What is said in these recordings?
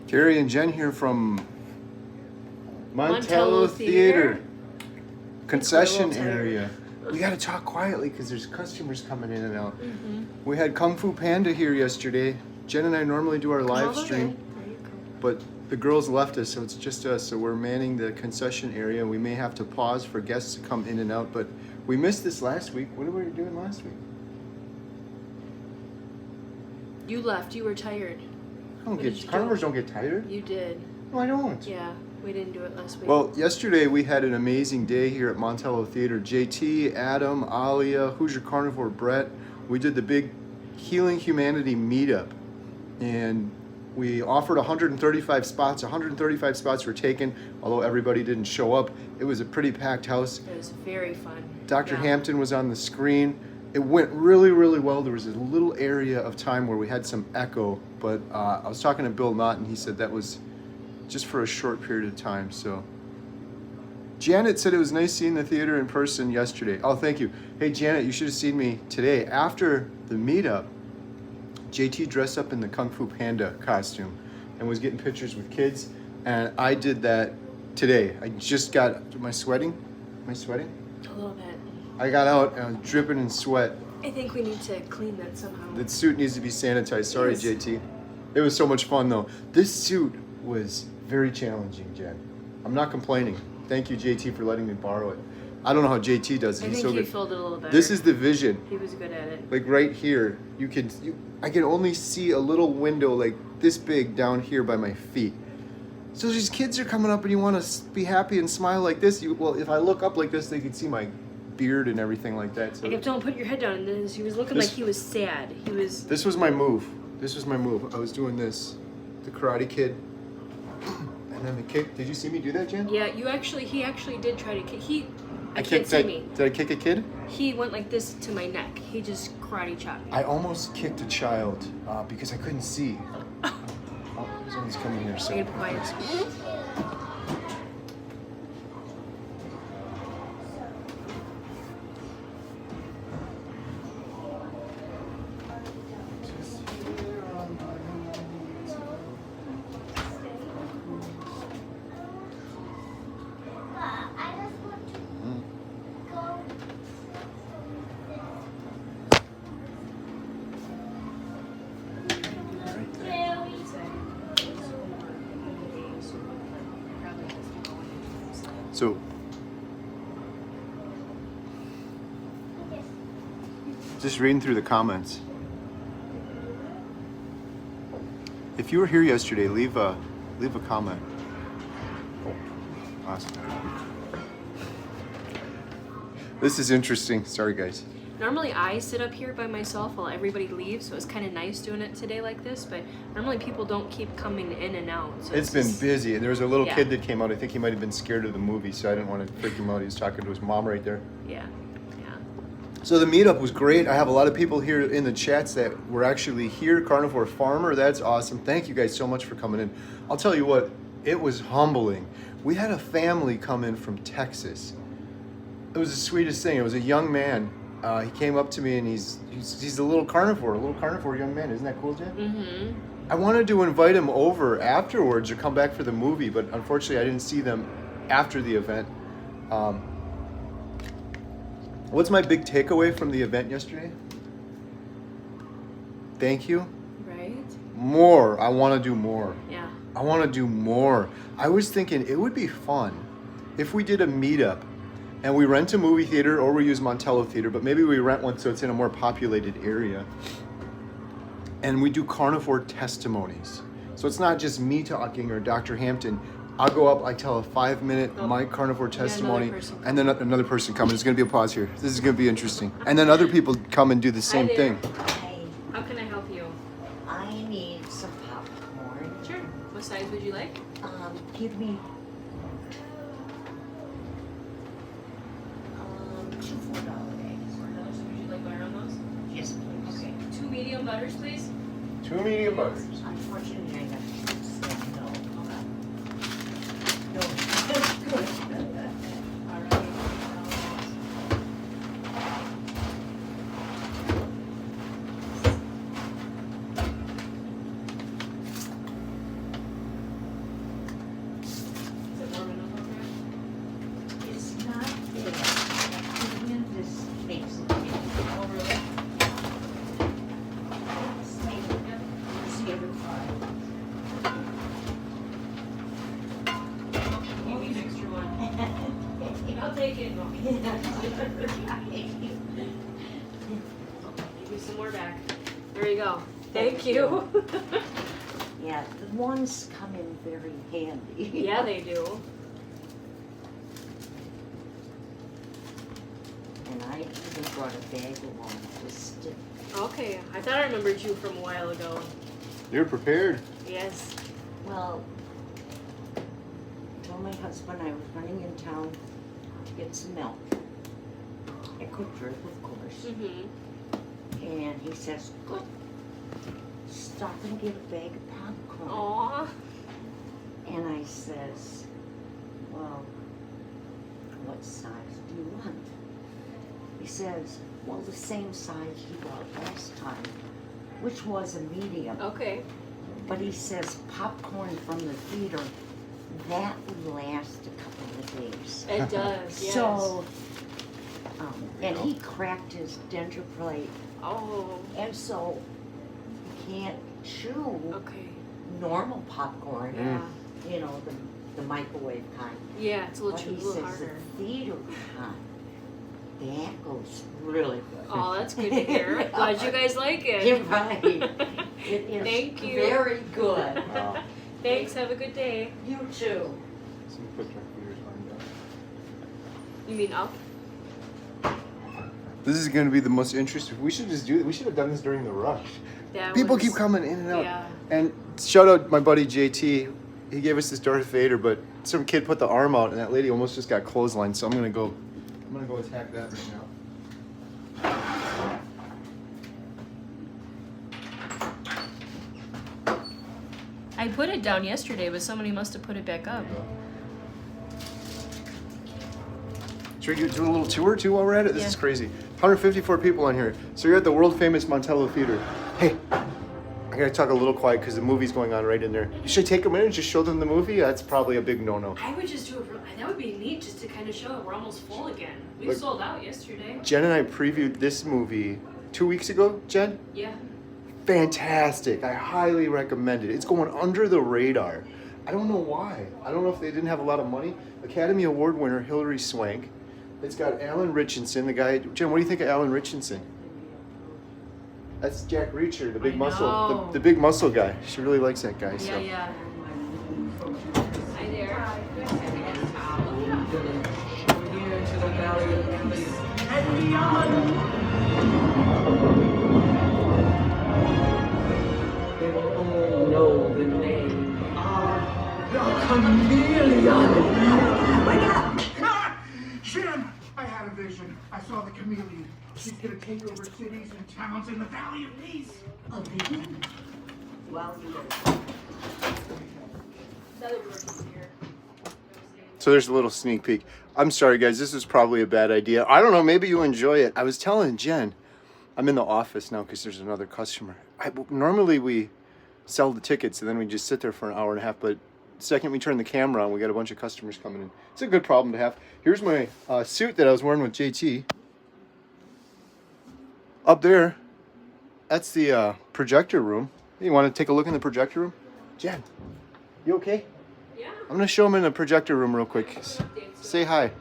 Gary and Jen here from Montello Theater. Concession area. We gotta talk quietly because there's customers coming in and out. We had Kung Fu Panda here yesterday. Jen and I normally do our live stream, but the girls left us, so it's just us. So we're manning the concession area. We may have to pause for guests to come in and out, but we missed this last week. What were we doing last week? You left. You were tired. Carnivores don't get tired. You did. No, I don't. Yeah, we didn't do it last week. Well, yesterday we had an amazing day here at Montello Theater. JT, Adam, Alia, Hoosier Carnivore, Brett. We did the big Healing Humanity Meetup. And we offered 135 spots. 135 spots were taken, although everybody didn't show up. It was a pretty packed house. It was very fun. Dr. Hampton was on the screen. It went really, really well. There was a little area of time where we had some echo, but I was talking to Bill Knott, and he said that was just for a short period of time. So Janet said it was nice seeing the theater in person yesterday. Oh, thank you. Hey, Janet, you should have seen me today. After the meetup, JT dressed up in the Kung Fu Panda costume and was getting pictures with kids, and I did that today. I just got, am I sweating? Am I sweating? A little bit. I got out and I was dripping in sweat. I think we need to clean that somehow. That suit needs to be sanitized. Sorry, Yes. JT. It was so much fun, though. This suit was very challenging, Jen. I'm not complaining. Thank you, JT, for letting me borrow it. I don't know how JT does it. I He's think so he good. filled it a little better. This is the vision. He was good at it. Like right here, I can only see a little window like this big down here by my feet. So these kids are coming up and you want to be happy and smile like this. Well, if I look up like this, they can see my beard and everything like that. So I kept telling him, put your head down, and then he was looking like he was sad. He was... This was my move. This was my move. I was doing this. The Karate Kid. And then the kick. Did you see me do that, Jen? Yeah, he actually did try to kick. I can't kicked see that. me. Did I kick a kid? He went like this to my neck. He just karate chopped me. I almost kicked a child because I couldn't see. Oh, someone's coming here. So. I gotta be quiet. So, just reading through the comments. If you were here yesterday, leave a comment. Awesome. This is interesting. Sorry, guys. Normally I sit up here by myself while everybody leaves, so it's kind of nice doing it today like this, but normally people don't keep coming in and out. So It's been busy. There was a little Yeah. kid that came out. I think he might have been scared of the movie, so I didn't want to freak him out. He was talking to his mom right there. Yeah. So the meetup was great. I have a lot of people here in the chats that were actually here. Carnivore Farmer, that's awesome. Thank you guys so much for coming in. I'll tell you what, it was humbling. We had a family come in from Texas. It was the sweetest thing. It was a young man. He came up to me and he's a little carnivore young man. Isn't that cool, Jen? Mm-hmm. I wanted to invite him over afterwards or come back for the movie, but unfortunately I didn't see them after the event. What's my big takeaway from the event yesterday? Thank you. Right? More. I want to do more. Yeah. I want to do more. I was thinking it would be fun if we did a meetup and we rent a movie theater or we use Montello Theater, but maybe we rent one so it's in a more populated area. And we do carnivore testimonies. So it's not just me talking or Dr. Hampton. I'll go up, I tell a 5-minute my carnivore testimony, and then another person comes. There's going to be a pause here. This is going to be interesting. And then other people come and do the same thing. Hi, How can I help you? I need some popcorn. Sure. What size would you like? Give me 2 $4 eggs. Would you like butter on those? Yes, please. Okay. 2 medium butters, please. 2 medium butters. Unfortunately, I have to say no. No, that's good. All right. it. No. Give me some more back. There you go. Thank you. Yeah, the ones come in very handy. Yeah, they do. And I even brought a bag along to stick. Okay, I thought I remembered you from a while ago. You're prepared. Yes. Well, I told my husband I was running in town to get some milk. I could drink, of course. Mm-hmm. And he says, good. Stop and get a bag of popcorn. Aw. And I says, well, what size do you want? He says, well, the same size you bought last time, which was a medium. Okay. But he says popcorn from the theater, that would last a couple of days. It does, yes. So, and he cracked his denture plate, Oh. and so you can't chew Okay. normal popcorn, Yeah. you know, the microwave kind. Yeah, it's a But little, he a little says harder. the theater kind, that goes really good. Oh, that's good to hear. Glad you guys like it. You're right. It is Thank you. very good. Wow. Thanks, have a good day. You too. Some quick fingers on that. You mean up? This is going to be the most interesting. We should just do it. We should have done this during the rush. That People was- keep coming in and out. Yeah. And shout out my buddy JT. He gave us this Darth Vader, but some kid put the arm out, and that lady almost just got clotheslined. So I'm gonna go attack that right now. I put it down yesterday, but somebody must have put it back up. Should we do a little tour too while we're at it? This Yeah. is crazy. 154 people on here. So you're at the world famous Montello Theater. Hey, I gotta talk a little quiet because the movie's going on right in there. Should I take them in and just show them the movie? That's probably a big no-no. I would just do it. That would be neat just to kind of show it. We're almost full again. We Look. sold out yesterday. Jen and I previewed this movie 2 weeks ago, Jen. Yeah. Fantastic. I highly recommend it. It's going under the radar. I don't know why. I don't know if they didn't have a lot of money. Academy Award winner Hilary Swank. It's got Alan Richardson, the guy. Jen, what do you think of Alan Richardson? That's Jack Reacher, the big I muscle, know. the big muscle guy. She really likes that guy. Yeah, So. yeah. Hi there. Into the valley of peace and beyond. They will all know the name of the chameleon. Jim, I had a vision. I saw the chameleon. She's gonna take over cities and towns in the Valley of Peace. A vision? Well, you Another person's here. So there's a little sneak peek. I'm sorry, guys. This is probably a bad idea. I don't know. Maybe you enjoy it. I was telling Jen, I'm in the office now because there's another customer. Normally we sell the tickets and then we just sit there for an hour and a half. But the second we turn the camera on, we got a bunch of customers coming in. It's a good problem to have. Here's my suit that I was wearing with JT. Up there, that's the projector room. You want to take a look in the projector room? Jen, you okay? Yeah. I'm gonna show them in the projector room real quick. Say hi.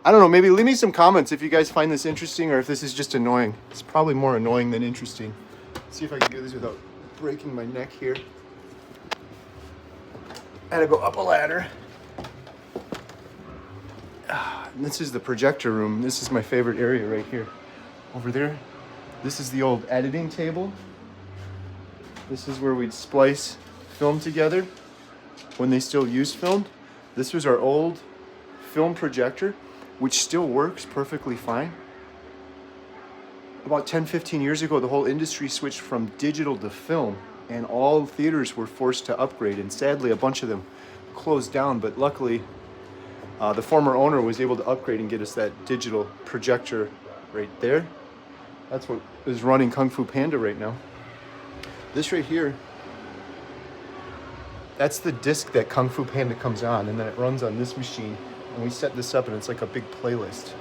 I don't know, maybe leave me some comments if you guys find this interesting or if this is just annoying. It's probably more annoying than interesting. Let's see if I can do this without breaking my neck here. I had to go up a ladder. And this is the projector room. This is my favorite area right here. Over there, this is the old editing table. This is where we'd splice film together when they still used film. This was our old film projector, which still works perfectly fine. About 10-15 years ago, the whole industry switched from digital to film, and all theaters were forced to upgrade, and sadly a bunch of them closed down, but luckily the former owner was able to upgrade and get us that digital projector right there. That's what is running Kung Fu Panda right now. This right here, that's the disc that Kung Fu Panda comes on, and then it runs on this machine. And we set this up, and it's like a big playlist.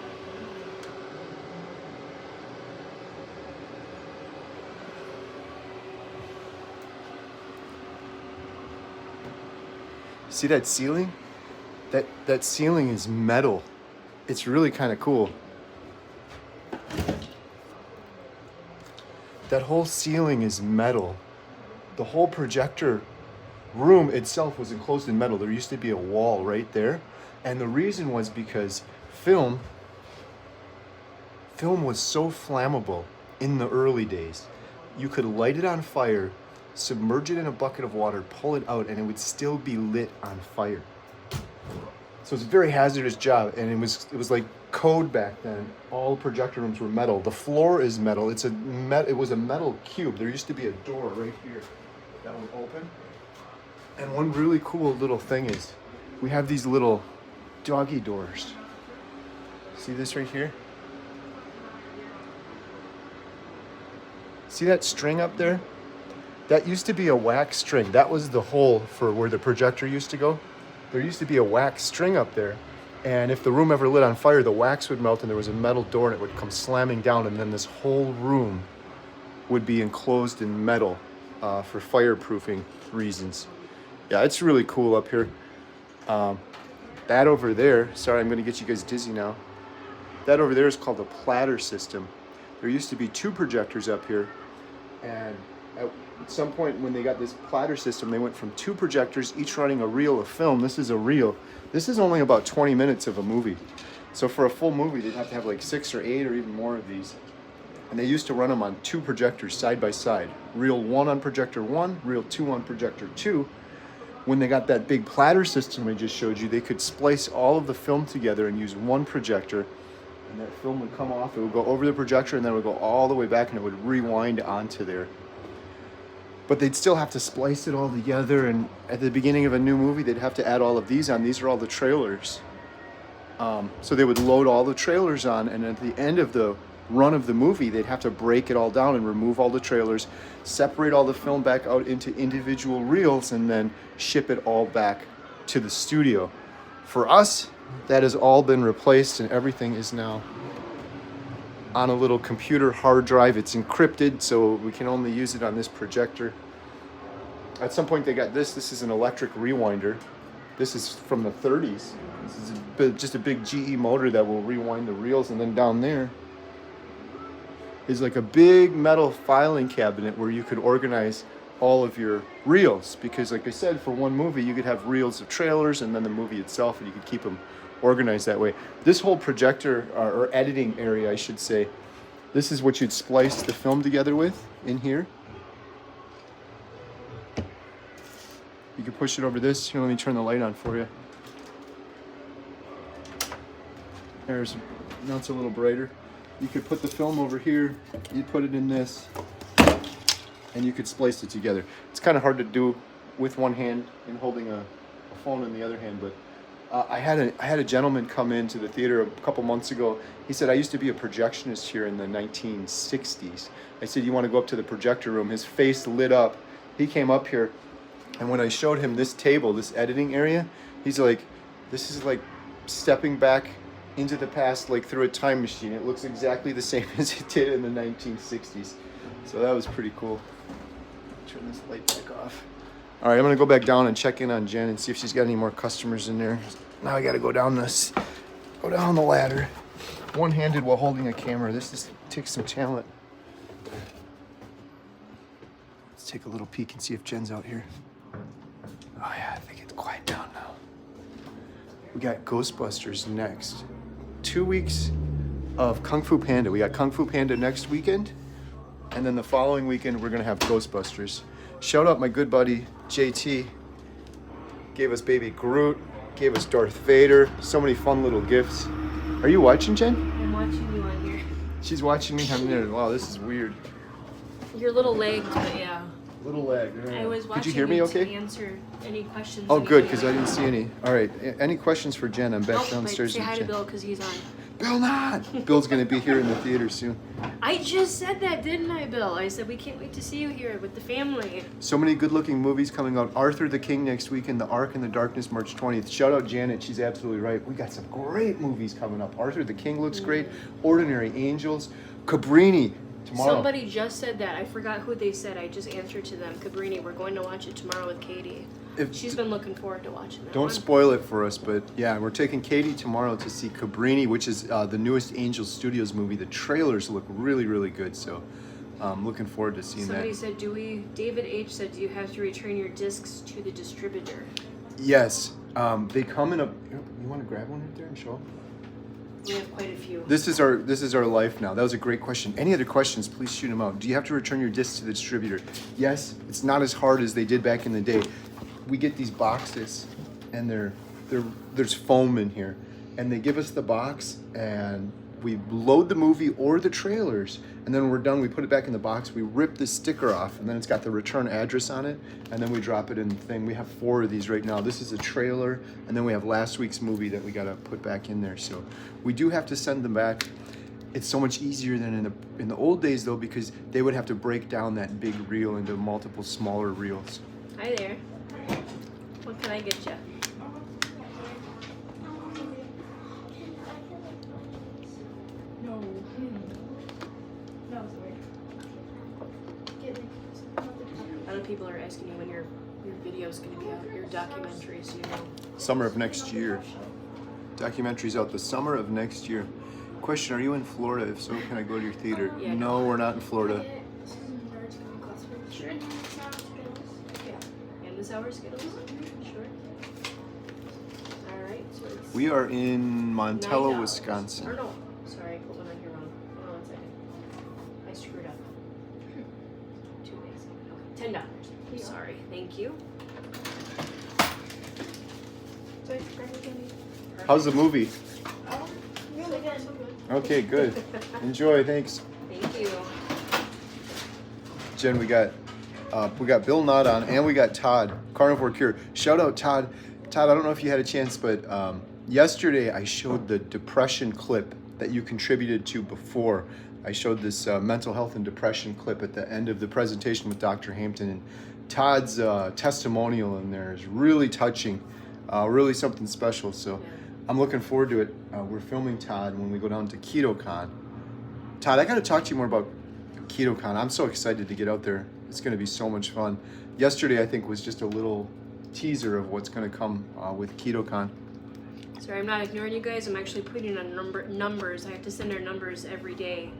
See that ceiling? That ceiling is metal. it's really kind of cool. That whole ceiling is metal. The whole projector room itself was enclosed in metal. There used to be a wall right there. And the reason was because film was so flammable in the early days. You could light it on fire, submerge it in a bucket of water, pull it out, and it would still be lit on fire. So it's a very hazardous job, and it was like code back then. All projector rooms were metal. The floor is metal. It was a metal cube. There used to be a door right here that would open. And one really cool little thing is we have these little doggy doors. See this right here? See that string up there? That used to be a wax string. That was the hole for where the projector used to go. There used to be a wax string up there. And if the room ever lit on fire, the wax would melt and there was a metal door and it would come slamming down, and then this whole room would be enclosed in metal for fireproofing reasons. Yeah, it's really cool up here. That over there, sorry, I'm gonna get you guys dizzy now. That over there is called a platter system. There used to be 2 projectors up here, and at some point when they got this platter system, they went from 2 projectors, each running a reel of film. This is a reel. This is only about 20 minutes of a movie. So for a full movie, they'd have to have like 6 or 8 or even more of these. And they used to run them on 2 projectors side by side. Reel 1 on projector 1, reel 2 on projector 2. When they got that big platter system I just showed you, they could splice all of the film together and use 1 projector. And that film would come off, it would go over the projector, and then it would go all the way back and it would rewind onto there. But they'd still have to splice it all together, and at the beginning of a new movie, they'd have to add all of these on. These are all the trailers. So they would load all the trailers on, and at the end of the run of the movie, they'd have to break it all down and remove all the trailers, separate all the film back out into individual reels, and then ship it all back to the studio. For us, that has all been replaced, and everything is now on a little computer hard drive. It's encrypted, so we can only use it on this projector. At some point they got this. This is an electric rewinder. This is from the 30s. This is just a big GE motor that will rewind the reels. And then down there is like a big metal filing cabinet where you could organize all of your reels. Because like I said, for one movie, you could have reels of trailers and then the movie itself, and you could keep them organized that way. This whole projector, or editing area, I should say, this is what you'd splice the film together with in here. You can push it over this. Here, let me turn the light on for you. Now it's a little brighter. You could put the film over here, you'd put it in this, and you could splice it together. It's kind of hard to do with one hand and holding a phone in the other hand, but I had a gentleman come into the theater a couple months ago. He said, I used to be a projectionist here in the 1960s. I said, you want to go up to the projector room? His face lit up. He came up here, and when I showed him this table, this editing area, he's like, this is like stepping back into the past, like through a time machine. It looks exactly the same as it did in the 1960s. So that was pretty cool. Turn this light back off. All right, I'm gonna go back down and check in on Jen and see if she's got any more customers in there. Now I gotta go down the ladder, one-handed while holding a camera. This takes some talent. Let's take a little peek and see if Jen's out here. Oh yeah, I think it's quiet down now. We got Ghostbusters next. 2 weeks of Kung Fu Panda. We got Kung Fu Panda next weekend, and then the following weekend we're gonna have Ghostbusters. Shout out my good buddy JT. Gave us Baby Groot, gave us Darth Vader. So many fun little gifts. Are you watching, Jen? I'm watching you on here. She's watching me. I'm there. Wow, this is weird. You're a little lagged, but yeah. Little lag. I was watching Could you hear me okay? to answer any questions. Oh, that good, you because I didn't see any. All right, any questions for Jen? I'm back Oh, downstairs. say with hi to Jen. Bill because he's on. Bill not. Bill's gonna be here in the theater soon. I just said that, didn't I, Bill? I said we can't wait to see you here with the family. So many good-looking movies coming out. Arthur the King next weekend. The Ark in the Darkness, March 20th. Shout out Janet. She's absolutely right. We got some great movies coming up. Arthur the King looks great. Ordinary Angels. Cabrini. Tomorrow. Somebody just said that. I forgot who they said. I just answered to them. Cabrini, we're going to watch it tomorrow with Katie. She's been looking forward to watching that. Don't spoil it for us, but yeah, we're taking Katie tomorrow to see Cabrini, which is the newest Angel Studios movie. The trailers look really, really good, so I'm looking forward to seeing Somebody that. said, David H. said, do you have to return your discs to the distributor? Yes, they come in a. You want to grab one right there and show them? We have quite a few. This is our life now. That was a great question. Any other questions, please shoot them out. Do you have to return your discs to the distributor? Yes, it's not as hard as they did back in the day. We get these boxes and there's foam in here, and they give us the box and we load the movie or the trailers, and then when we're done, we put it back in the box, we rip the sticker off, and then it's got the return address on it, and then we drop it in the thing. We have 4 of these right now. This is a trailer, and then we have last week's movie that we got to put back in there. So we do have to send them back. It's so much easier than in the old days, though, because they would have to break down that big reel into multiple smaller reels. Hi there. What can I get you? No. No, sorry. A lot of people are asking you when your video's going to be out, your documentary, so you know. Summer of next year. Documentary's out the summer of next year. Question, are you in Florida? If so, can I go to your theater? Yeah, no, we're not in Florida. Sure. And the sour Skittles? Sure. Alright, so it's... We are in Montello, $9. Wisconsin. Or no, sorry, I put one on here wrong. Hold on 1 second. I screwed up. 2 days. Okay, $10. Sorry, thank you. How's the movie? Really good. So good. Okay, good. Enjoy, thanks. Thank you. Jen, we got Bill Knott on, and we got Todd, Carnivore Cure. Shout out Todd. Todd, I don't know if you had a chance, but yesterday I showed the depression clip that you contributed to before. I showed this mental health and depression clip at the end of the presentation with Dr. Hampton, and Todd's testimonial in there is really touching, really something special. So I'm looking forward to it. We're filming Todd when we go down to KetoCon. Todd, I got to talk to you more about KetoCon. I'm so excited to get out there. It's going to be so much fun. Yesterday, I think, was just a little teaser of what's going to come with KetoCon. Sorry, I'm not ignoring you guys. I'm actually putting on numbers. I have to send our numbers every day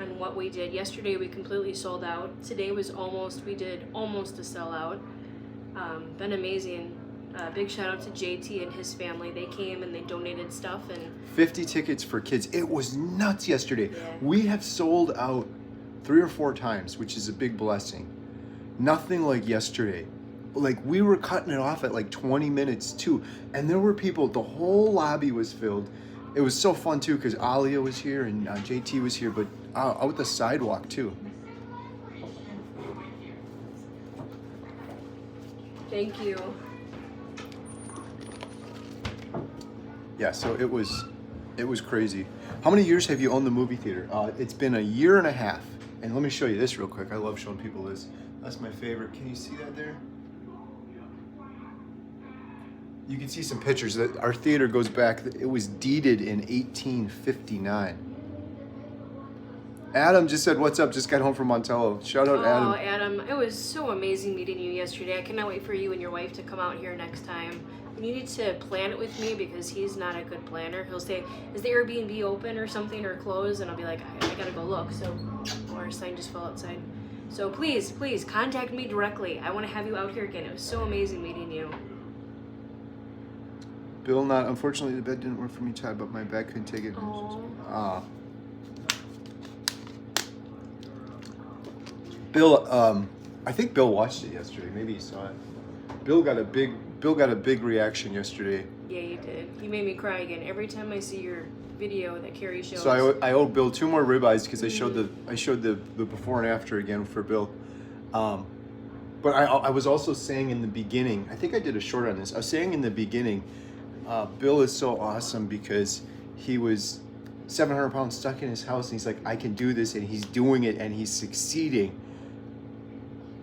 on what we did. Yesterday, we completely sold out. Today was we did almost a sellout. Been amazing. Big shout out to JT and his family. They came and they donated stuff. And 50 tickets for kids. It was nuts yesterday. Yeah. We have sold out 3 or 4 times, which is a big blessing. Nothing like yesterday. Like, we were cutting it off at like 20 minutes too, and there were people. The whole lobby was filled. It was so fun too because Alia was here and JT was here, but out the sidewalk too. thank you. Yeah, so it was crazy. How many years have you owned the movie theater? It's been 1.5 years. And let me show you this real quick. I love showing people this. That's my favorite. Can you see that there? You can see some pictures. That our theater goes back. It was deeded in 1859. Adam just said, "What's up?" Just got home from Montello. Shout out, Adam. Oh, Adam, it was so amazing meeting you yesterday. I cannot wait for you and your wife to come out here next time. You need to plan it with me because he's not a good planner. He'll say, "Is the Airbnb open or something or closed?" And I'll be like, I gotta go look. So, our sign just fell outside. So please contact me directly. I want to have you out here again. It was so amazing meeting you. Bill, not unfortunately the bed didn't work for me, Todd, but my back couldn't take it. Aw. Bill, I think Bill watched it yesterday. Maybe he saw it. Bill got a big reaction yesterday. Yeah, you did. You made me cry again every time I see your video that Carrie shows. So I owe Bill 2 more ribeyes because I showed the before and after again for Bill. But I was also saying in the beginning, I think I did a short on this. I was saying in the beginning, Bill is so awesome because he was 700 pounds stuck in his house and he's like, I can do this, and he's doing it and he's succeeding.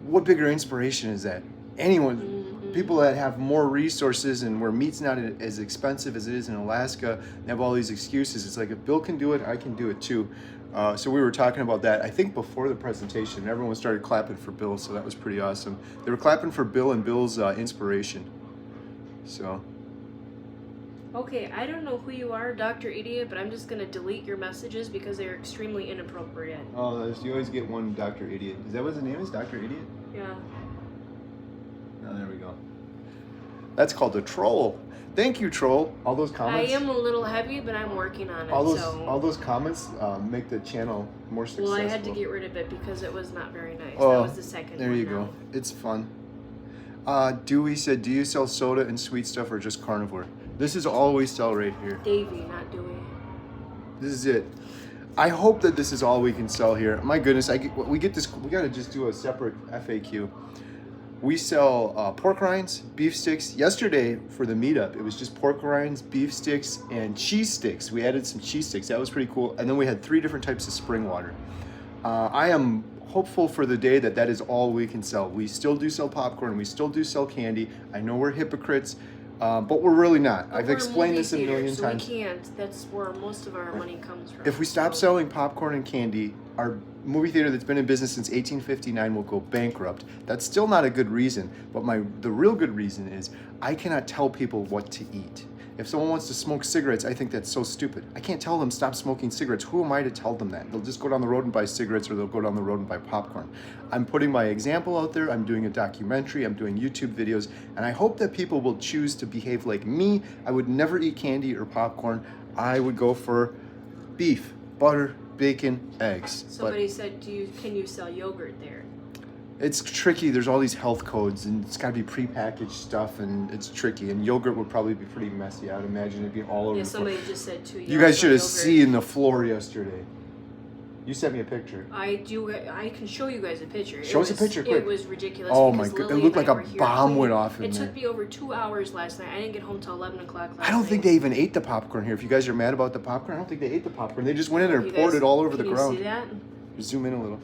What bigger inspiration is that? Anyone, people that have more resources and where meat's not as expensive as it is in Alaska, and have all these excuses. It's like, if Bill can do it, I can do it too. So we were talking about that, I think before the presentation. Everyone started clapping for Bill, so that was pretty awesome. They were clapping for Bill and Bill's inspiration. So. Okay, I don't know who you are, Dr. Idiot, but I'm just going to delete your messages because they're extremely inappropriate. Oh, you always get one Dr. Idiot. Is that what his name is, Dr. Idiot? Yeah. Oh, there we go. That's called a troll. Thank you, troll. All those comments. I am a little heavy, but I'm working on it. All those comments make the channel more successful. Well, I had to get rid of it because it was not very nice. Oh, that was the second there one you now. go. It's fun. Dewey said, do you sell soda and sweet stuff or just carnivore? This is all we sell right here. Davey, not Dewey. This is it. I hope that this is all we can sell here. My goodness, we get this. We gotta just do a separate FAQ. We sell pork rinds, beef sticks. Yesterday for the meetup, it was just pork rinds, beef sticks, and cheese sticks. We added some cheese sticks. That was pretty cool. And then we had 3 different types of spring water. I am hopeful for the day that is all we can sell. We still do sell popcorn. We still do sell candy. I know we're hypocrites. But we're really not. But I've we're explained movie this a theater, million so times. we can't. That's where most of our money comes from. If we stop selling popcorn and candy, our movie theater that's been in business since 1859 will go bankrupt. That's still not a good reason, but the real good reason is I cannot tell people what to eat. If someone wants to smoke cigarettes, I think that's so stupid. I can't tell them stop smoking cigarettes. Who am I to tell them that? They'll just go down the road and buy cigarettes, or they'll go down the road and buy popcorn. I'm putting my example out there. I'm doing a documentary. I'm doing YouTube videos, and I hope that people will choose to behave like me. I would never eat candy or popcorn. I would go for beef, butter, bacon, eggs. Somebody said, can you sell yogurt there? It's tricky. There's all these health codes, and it's got to be prepackaged stuff, and it's tricky. And yogurt would probably be pretty messy. I would imagine it'd be all over Yeah, the floor. somebody just said too. You guys should have seen the floor yesterday. You sent me a picture. I can show you guys a picture. Show us a picture, quick. It was ridiculous. Oh my because god, it Lily looked and like I a were here bomb cleaning. went off in It there. took me over 2 hours last night. I didn't get home till 11 o'clock last night. I don't think they even ate the popcorn here. If you guys are mad about the popcorn, I don't think they ate the popcorn. They just went in there and You poured guys- it all over the can ground. You see that? Zoom in a little.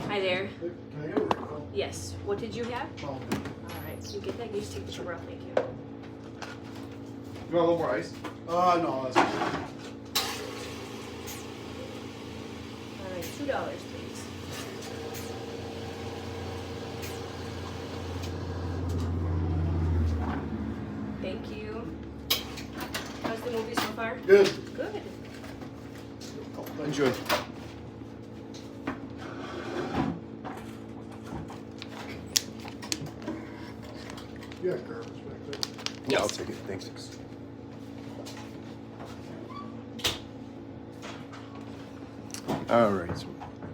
Hi there. Can I get a refill? Yes. What did you have? Oh, All right. Can you get that? You just take the sugar off. Thank you. You want a little more ice? no, that's okay. All right. $2, please. Thank you. How's the movie so far? Good. Good. Enjoy. You got garbage back there. Yeah, I'll take it. Thanks. All right.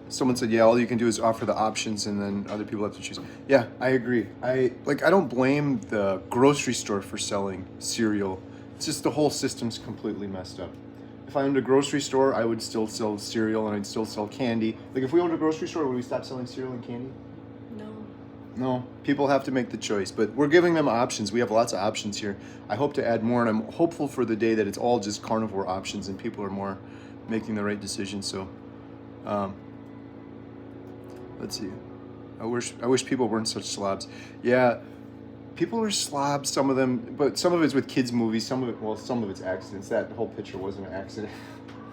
Someone said, yeah, all you can do is offer the options and then other people have to choose. Yeah, I agree. I don't blame the grocery store for selling cereal. It's just the whole system's completely messed up. If I owned a grocery store, I would still sell cereal and I'd still sell candy. Like if we owned a grocery store, would we stop selling cereal and candy? No. No, people have to make the choice, but we're giving them options. We have lots of options here. I hope to add more, and I'm hopeful for the day that it's all just carnivore options and people are more making the right decisions. So, let's see. I wish people weren't such slobs. Yeah, people are slobs. Some of them, but some of it's with kids' movies. Some of it's accidents. That whole picture wasn't an accident.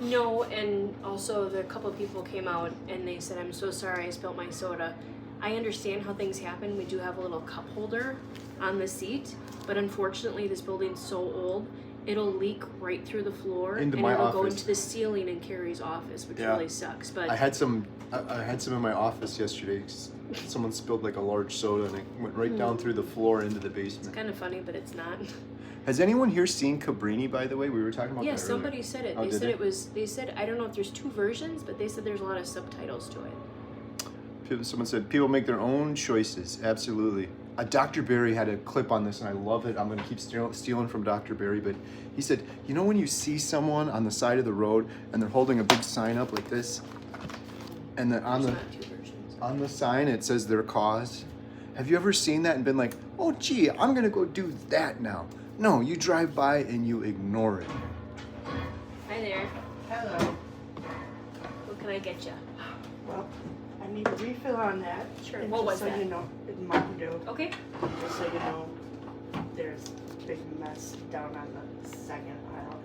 No, and also the couple people came out and they said, I'm so sorry I spilled my soda. I understand how things happen. We do have a little cup holder on the seat, but unfortunately this building's so old, it'll leak right through the floor Into and my it'll go office. into the ceiling in Carrie's office, which Yeah. really sucks. But I had some in my office yesterday. Someone spilled like a large soda and it went right down through the floor into the basement. kind of funny, but it's not. Has anyone here seen Cabrini, by the way? We were talking about Yeah, that earlier. somebody said it. Oh, They did said they? it was. They said I don't know if there's 2 versions, but they said there's a lot of subtitles to it. Someone said people make their own choices. Absolutely. Dr. Barry had a clip on this, and I love it. I'm going to keep stealing from Dr. Barry, but he said, you know when you see someone on the side of the road and they're holding a big sign up like this, and then There's not 2 versions. on the sign it says their cause? Have you ever seen that and been like, oh gee, I'm going to go do that now? No, you drive by and you ignore it. Hi there. Hello. What can I get you? Well, I need a refill on that. Sure. And What was just so that? you know, it's Mountain Dew. Okay. Just so you know, there's a big mess down on the second aisle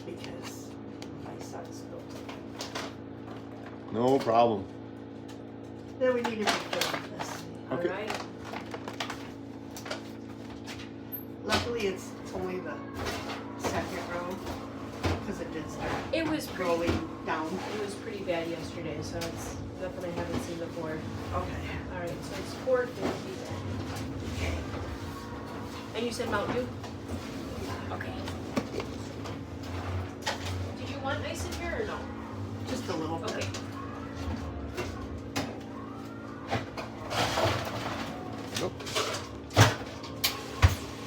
because my my son's built. No problem. Then we need to refill this. Okay. All right. Luckily, it's only the second row because it did start It was pretty. rolling down. It was pretty bad yesterday, so it's nothing I haven't seen before. Okay. All right, so it's 450 then. And you said Mountain Dew? Okay. Did you want ice in here or no? Just a little bit. Okay. Nope.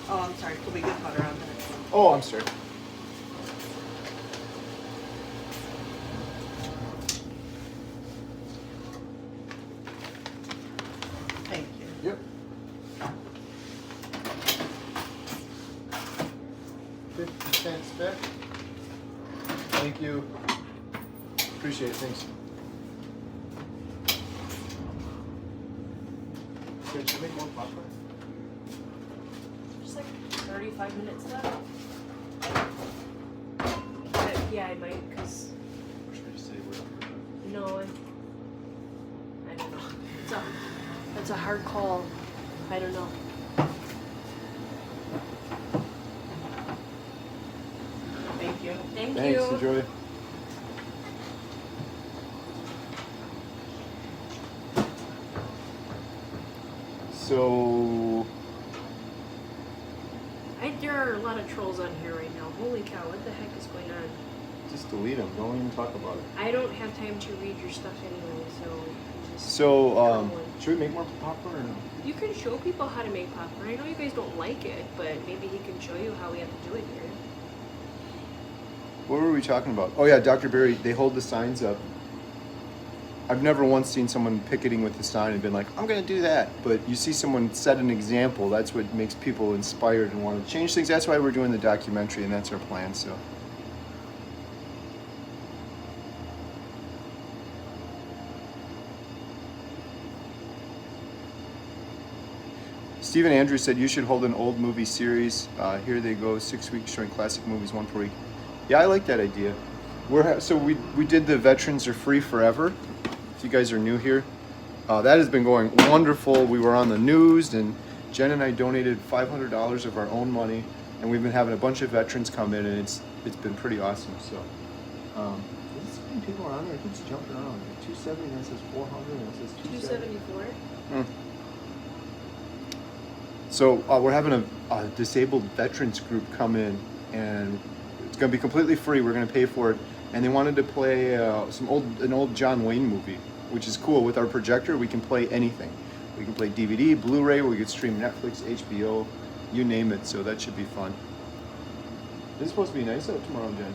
Oh, I'm sorry. Can we get butter on that? Oh, I'm sorry. Thank you. Yep. 50 cents back. Thank you. Appreciate it. Thanks. Should I make more popcorn? Just like 35 minutes left. Yeah, I might, because Or should I just say we're up? no, I don't know. That's a hard call. I don't know. Thank you. Thank Thanks. you. Enjoy. So There are a lot of trolls on here right now. Holy cow, what the heck is going on? just delete them. Don't even talk about it. I don't have time to read your stuff anyway, so I'm just So trolling. should we make more popcorn or no? You can show people how to make popcorn. I know you guys don't like it, but maybe he can show you how we have to do it here. What were we talking about? Oh yeah, Dr. Berry, they hold the signs up. I've never once seen someone picketing with the sign and been like, I'm gonna do that. But you see someone set an example, that's what makes people inspired and want to change things. That's why we're doing the documentary and that's our plan, so. Stephen Andrews said you should hold an old movie series. Here they go, 6 weeks showing classic movies, one per week. Yeah, I like that idea. So we did the Veterans Are Free Forever. If you guys are new here, that has been going wonderful. We were on the news, and Jen and I donated $500 of our own money, and we've been having a bunch of veterans come in, and it's been pretty awesome. So, there's so many people around there. It keeps jumping around. 270, and it says 400, and it says 270. 274? So we're having a disabled veterans group come in, and it's going to be completely free. We're going to pay for it, and they wanted to play an old John Wayne movie, which is cool. With our projector, we can play anything. We can play DVD, Blu-ray. We could stream Netflix, HBO, you name it. So that should be fun. It's supposed to be nice out tomorrow, Jen.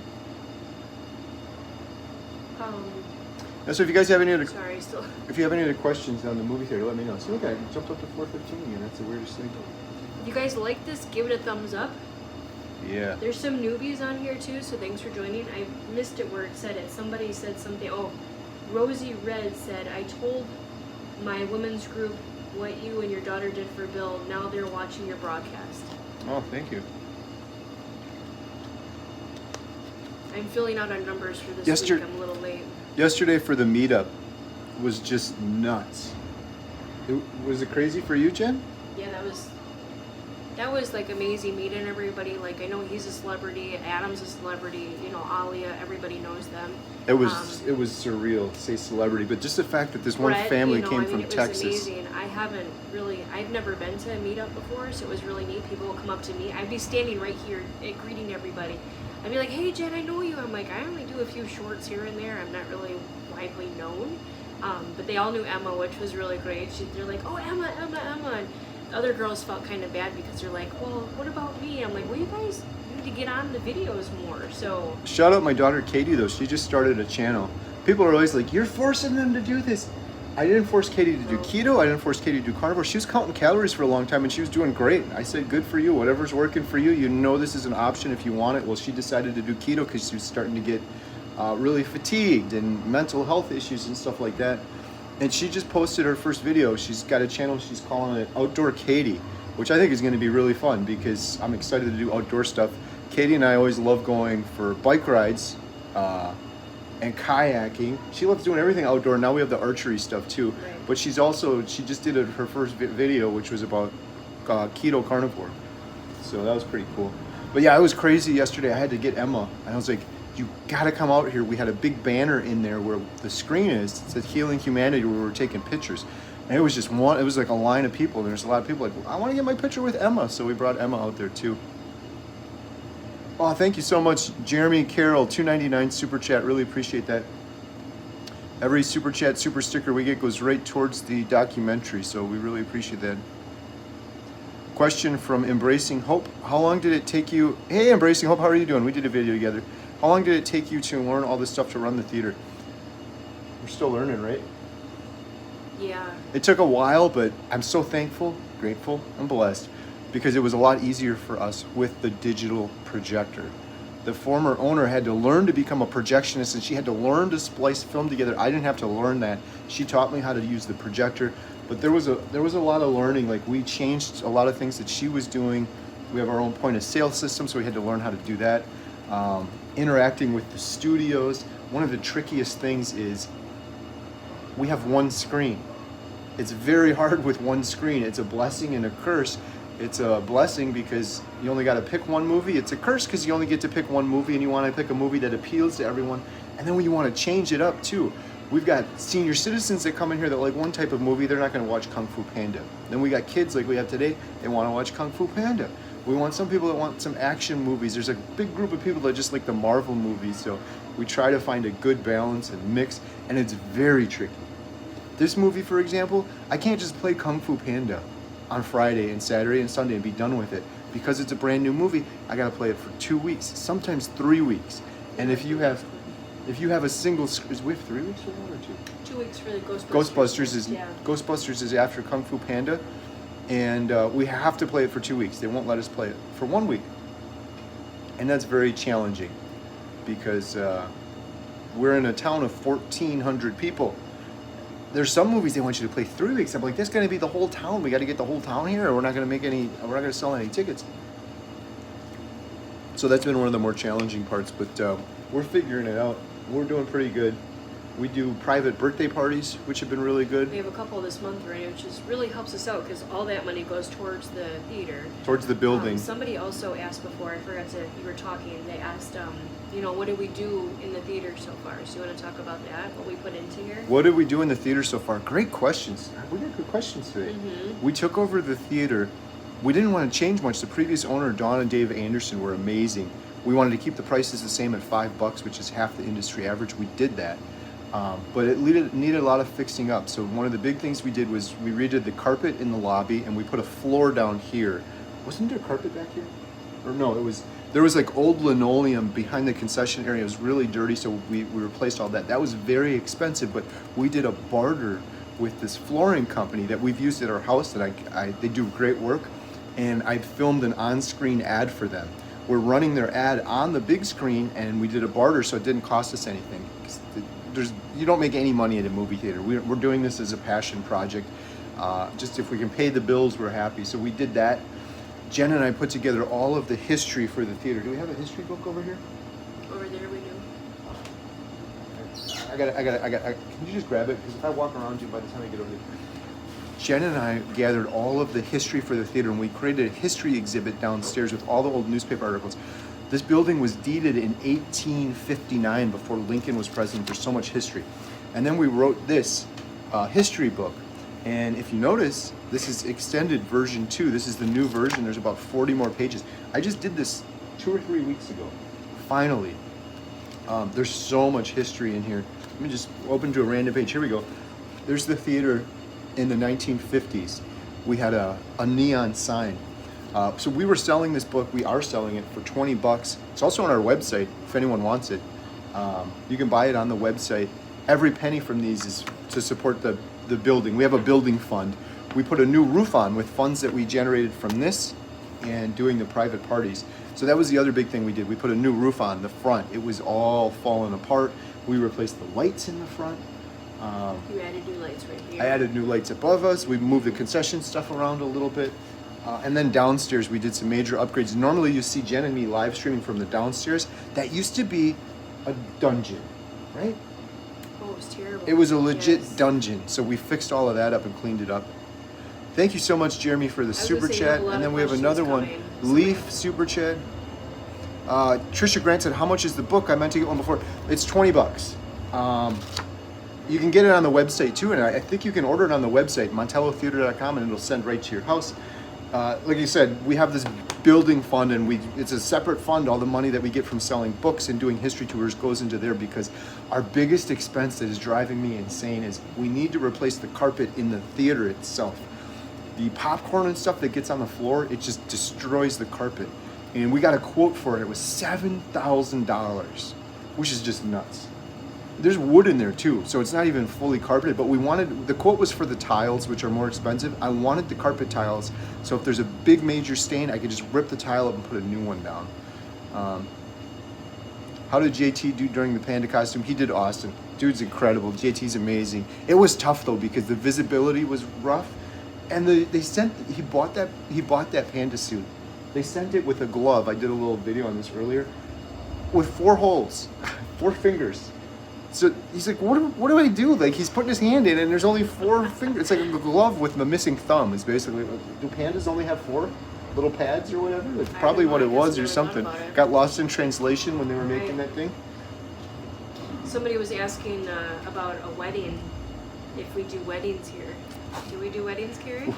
So if you guys have any other, Sorry, still. if you have any other questions on the movie theater, let me know. See, look, I jumped up to 415 again. That's the weirdest thing. If you guys like this, give it a thumbs up. Yeah. There's some newbies on here too, so thanks for joining. I missed it where it said it. Somebody said something. Oh, Rosie Red said, I told my women's group what you and your daughter did for Bill. Now they're watching your broadcast. Oh, thank you. I'm filling out our numbers for this Yes, week. I'm a little late. Yesterday for the meetup was just nuts. Was it crazy for you, Jen? Yeah, that was like amazing meeting everybody. Like, I know he's a celebrity, Adam's a celebrity, you know, Alia, everybody knows them. It was surreal to say celebrity, but just the fact that this one Brett, family you know, came I mean, from it was Texas. amazing. I've never been to a meetup before, so it was really neat. People will come up to me. I'd be standing right here greeting everybody. I'd be like, hey Jen, I know you. I'm like, I only do a few shorts here and there. I'm not really widely known. But they all knew Emma, which was really great. They're like, oh, Emma. And the other girls felt kind of bad because they're like, well, what about me? I'm like, well, you guys need to get on the videos more. So Shout out my daughter Katie, though. She just started a channel. People are always like, you're forcing them to do this. I didn't force Katie to do keto. I didn't force Katie to do carnivore. She was counting calories for a long time, and she was doing great. I said, good for you. Whatever's working for you. You know this is an option if you want it. Well, she decided to do keto because she was starting to get really fatigued and mental health issues and stuff like that. And she just posted her first video. She's got a channel. She's calling it Outdoor Katie, which I think is going to be really fun because I'm excited to do outdoor stuff. Katie and I always love going for bike rides and kayaking. She loves doing everything outdoor. Now we have the archery stuff too. Right. But she just did her first video, which was about keto carnivore. So that was pretty cool. But yeah, it was crazy yesterday. I had to get Emma, and I was like, you gotta come out here. We had a big banner in there where the screen is. It said Healing Humanity, where we were taking pictures. And it was just one, it was like a line of people. There's a lot of people like, I want to get my picture with Emma. So we brought Emma out there too. Oh, thank you so much, Jeremy Carroll, $2.99 super chat. Really appreciate that. Every super chat, super sticker we get goes right towards the documentary. So we really appreciate that. Question from Embracing Hope. How long did it take you? Hey, Embracing Hope, how are you doing? We did a video together. How long did it take you to learn all this stuff to run the theater? We're still learning, right? Yeah. It took a while, but I'm so thankful, grateful, and blessed because it was a lot easier for us with the digital projector. The former owner had to learn to become a projectionist, and she had to learn to splice film together. I didn't have to learn that. She taught me how to use the projector, but there was a lot of learning. Like, we changed a lot of things that she was doing. We have our own point of sale system, so we had to learn how to do that. Interacting with the studios. One of the trickiest things is we have one screen. It's very hard with one screen. It's a blessing and a curse. It's a blessing because you only got to pick one movie. It's a curse because you only get to pick one movie, and you want to pick a movie that appeals to everyone. And then when you want to change it up too, we've got senior citizens that come in here that like one type of movie. They're not going to watch Kung Fu Panda. Then we got kids like we have today. They want to watch Kung Fu Panda. We want some people that want some action movies. There's a big group of people that just like the Marvel movies. So we try to find a good balance and mix, and it's very tricky. This movie, for example, I can't just play Kung Fu Panda on Friday and Saturday and Sunday and be done with it. Because it's a brand new movie, I gotta play it for 2 weeks, sometimes 3 weeks. And if you have a single, is we have 3 weeks for that or 2? 2 weeks for the Ghostbusters. Ghostbusters is after Kung Fu Panda, and we have to play it for 2 weeks. They won't let us play it for 1 week, and that's very challenging because we're in a town of 1,400 people. There's some movies they want you to play 3 weeks. I'm like, that's going to be the whole town. We got to get the whole town here, or we're not going to sell any tickets. So that's been one of the more challenging parts, but we're figuring it out. We're doing pretty good. We do private birthday parties, which have been really good. We have a couple this month already, which really helps us out because all that money goes towards the theater. Towards the building. Somebody also asked before, I forgot to, you were talking, they asked, what did we do in the theater so far? So you want to talk about that, what we put into here? What did we do in the theater so far? Great questions. We got good questions today. Mm-hmm. We took over the theater. We didn't want to change much. The previous owner, Dawn and Dave Anderson, were amazing. We wanted to keep the prices the same at $5, which is half the industry average. We did that. But it needed a lot of fixing up. So one of the big things we did was we redid the carpet in the lobby, and we put a floor down here. Wasn't there carpet back here? Or no, there was like old linoleum behind the concession area. It was really dirty, so we replaced all that. That was very expensive, but we did a barter with this flooring company that we've used at our house that they do great work, and I filmed an on-screen ad for them. We're running their ad on the big screen, and we did a barter, so it didn't cost us anything. You don't make any money at a movie theater. We're doing this as a passion project. Just if we can pay the bills, we're happy. So we did that. Jen and I put together all of the history for the theater. Do we have a history book over here? Over there we do. I got. Can you just grab it? Because if I walk around you, by the time I get over there. Jen and I gathered all of the history for the theater, and we created a history exhibit downstairs with all the old newspaper articles. This building was deeded in 1859 before Lincoln was president. There's so much history. And then we wrote this history book. And if you notice, this is extended version 2. This is the new version. There's about 40 more pages. I just did this 2 or 3 weeks ago. Finally. There's so much history in here. Let me just open to a random page. Here we go. There's the theater in the 1950s. We had a neon sign. So we were selling this book. We are selling it for $20. It's also on our website if anyone wants it. You can buy it on the website. Every penny from these is to support the building. We have a building fund. We put a new roof on with funds that we generated from this and doing the private parties. So that was the other big thing we did. We put a new roof on the front. It was all falling apart. We replaced the lights in the front. You added new lights right here. I added new lights above us. We moved the concession stuff around a little bit. And then downstairs, we did some major upgrades. Normally you see Jen and me live streaming from the downstairs. That used to be a dungeon, right? Oh, it was terrible. It was a legit Yes. dungeon. So we fixed all of that up and cleaned it up. Thank you so much, Jeremy, for the was super gonna say, you have chat. a lot And of then we have questions another one. coming. Leaf super chat. Trisha Grant said, how much is the book? I meant to get one before. It's $20. You can get it on the website too, and I think you can order it on the website, montellotheater.com, and it'll send right to your house. Like you said, we have this building fund, and it's a separate fund. All the money that we get from selling books and doing history tours goes into there, because our biggest expense that is driving me insane is we need to replace the carpet in the theater itself. The popcorn and stuff that gets on the floor, it just destroys the carpet. And we got a quote for it. It was $7,000, which is just nuts. There's wood in there too, so it's not even fully carpeted, but the quote was for the tiles, which are more expensive. I wanted the carpet tiles, so if there's a big major stain, I could just rip the tile up and put a new one down. How did JT do during the panda costume? He did awesome. Dude's incredible. JT's amazing. It was tough though, because the visibility was rough, and he bought that panda suit. They sent it with a glove. I did a little video on this earlier, with 4 holes, 4 fingers. So he's like, what do I do? Like, he's putting his hand in and there's only 4 fingers. It's like a glove with a missing thumb. Is basically, do pandas only have 4 little pads or whatever? That's probably what it was or something. Got lost in translation when they were making that thing. Somebody was asking about a wedding, if we do weddings here. Do we do weddings, Carrie?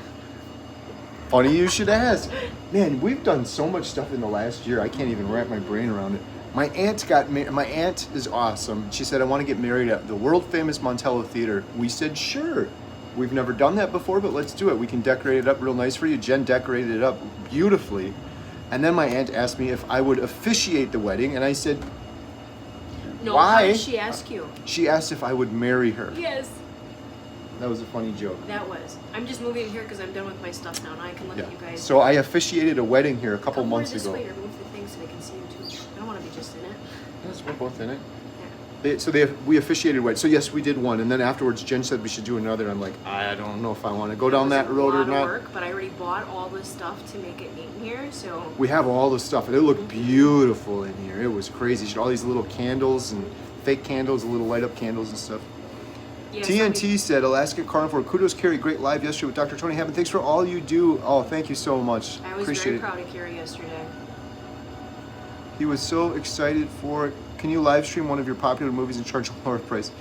Funny you should ask. Man, we've done so much stuff in the last year, I can't even wrap my brain around it. My aunt got married. My aunt is awesome. She said, I want to get married at the world famous Montello Theater. We said, sure. We've never done that before, but let's do it. We can decorate it up real nice for you. Jen decorated it up beautifully. And then my aunt asked me if I would officiate the wedding, and I said, No, why? how did she ask you? She asked if I would marry her. Yes. That was a funny joke. That was. I'm just moving here because I'm done with my stuff now. Now I can look at you guys. So I officiated a wedding here a couple Come more months this ago. way or move the thing so they can see you too. I don't want to be just in it. Yes, we're both in it. Yeah. We officiated a wedding. So yes, we did one, and then afterwards Jen said we should do another. I'm like, I don't know if I want to go down that road or It was a lot not. of work, but I already bought all the stuff to make it neat in here, so. We have all the stuff, and it looked beautiful in here. It was crazy. She had all these little candles and fake candles, little light up candles and stuff. Yeah, TNT said, Alaska Carnivore, kudos Carrie, great live yesterday with Dr. Tony Hammond. Thanks for all you do. Oh, thank you so much. I was Appreciate very it. proud of Carrie yesterday. He was so excited for it. Can you live stream one of your popular movies and charge a lower price?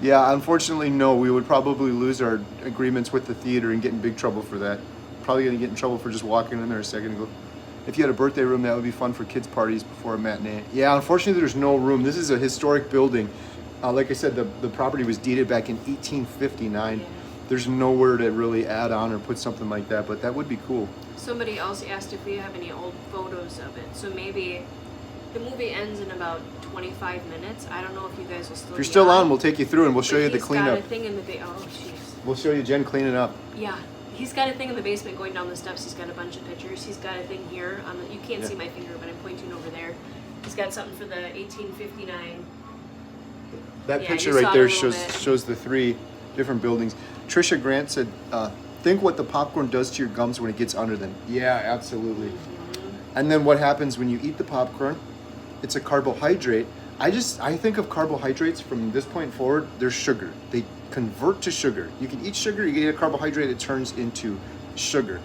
Yeah, unfortunately, no. We would probably lose our agreements with the theater and get in big trouble for that. Probably gonna get in trouble for just walking in there a second ago. If you had a birthday room, that would be fun for kids' parties before a matinee. Yeah, unfortunately, there's no room. This is a historic building. Like I said, the property was deeded back in 1859. Yeah. There's nowhere to really add on or put something like that, but that would be cool. Somebody else asked if we have any old photos of it. So maybe the movie ends in about 25 minutes. I don't know if you guys will still If you're still on, we'll take you through and we'll show you the He's got cleanup. a thing in the oh jeez. We'll show you Jen cleaning up. Yeah. He's got a thing in the basement going down the steps. He's got a bunch of pictures. He's got a thing here on the you can't see my finger, but I'm pointing over there. He's got something for the 1859. That Yeah, picture you right saw it there a little bit. shows the 3 different buildings. Trisha Grant said, think what the popcorn does to your gums when it gets under them. Yeah, absolutely. Mm-hmm. And then what happens when you eat the popcorn? It's a carbohydrate. I think of carbohydrates from this point forward, they're sugar. They convert to sugar. You can eat sugar, you can eat a carbohydrate, it turns into sugar.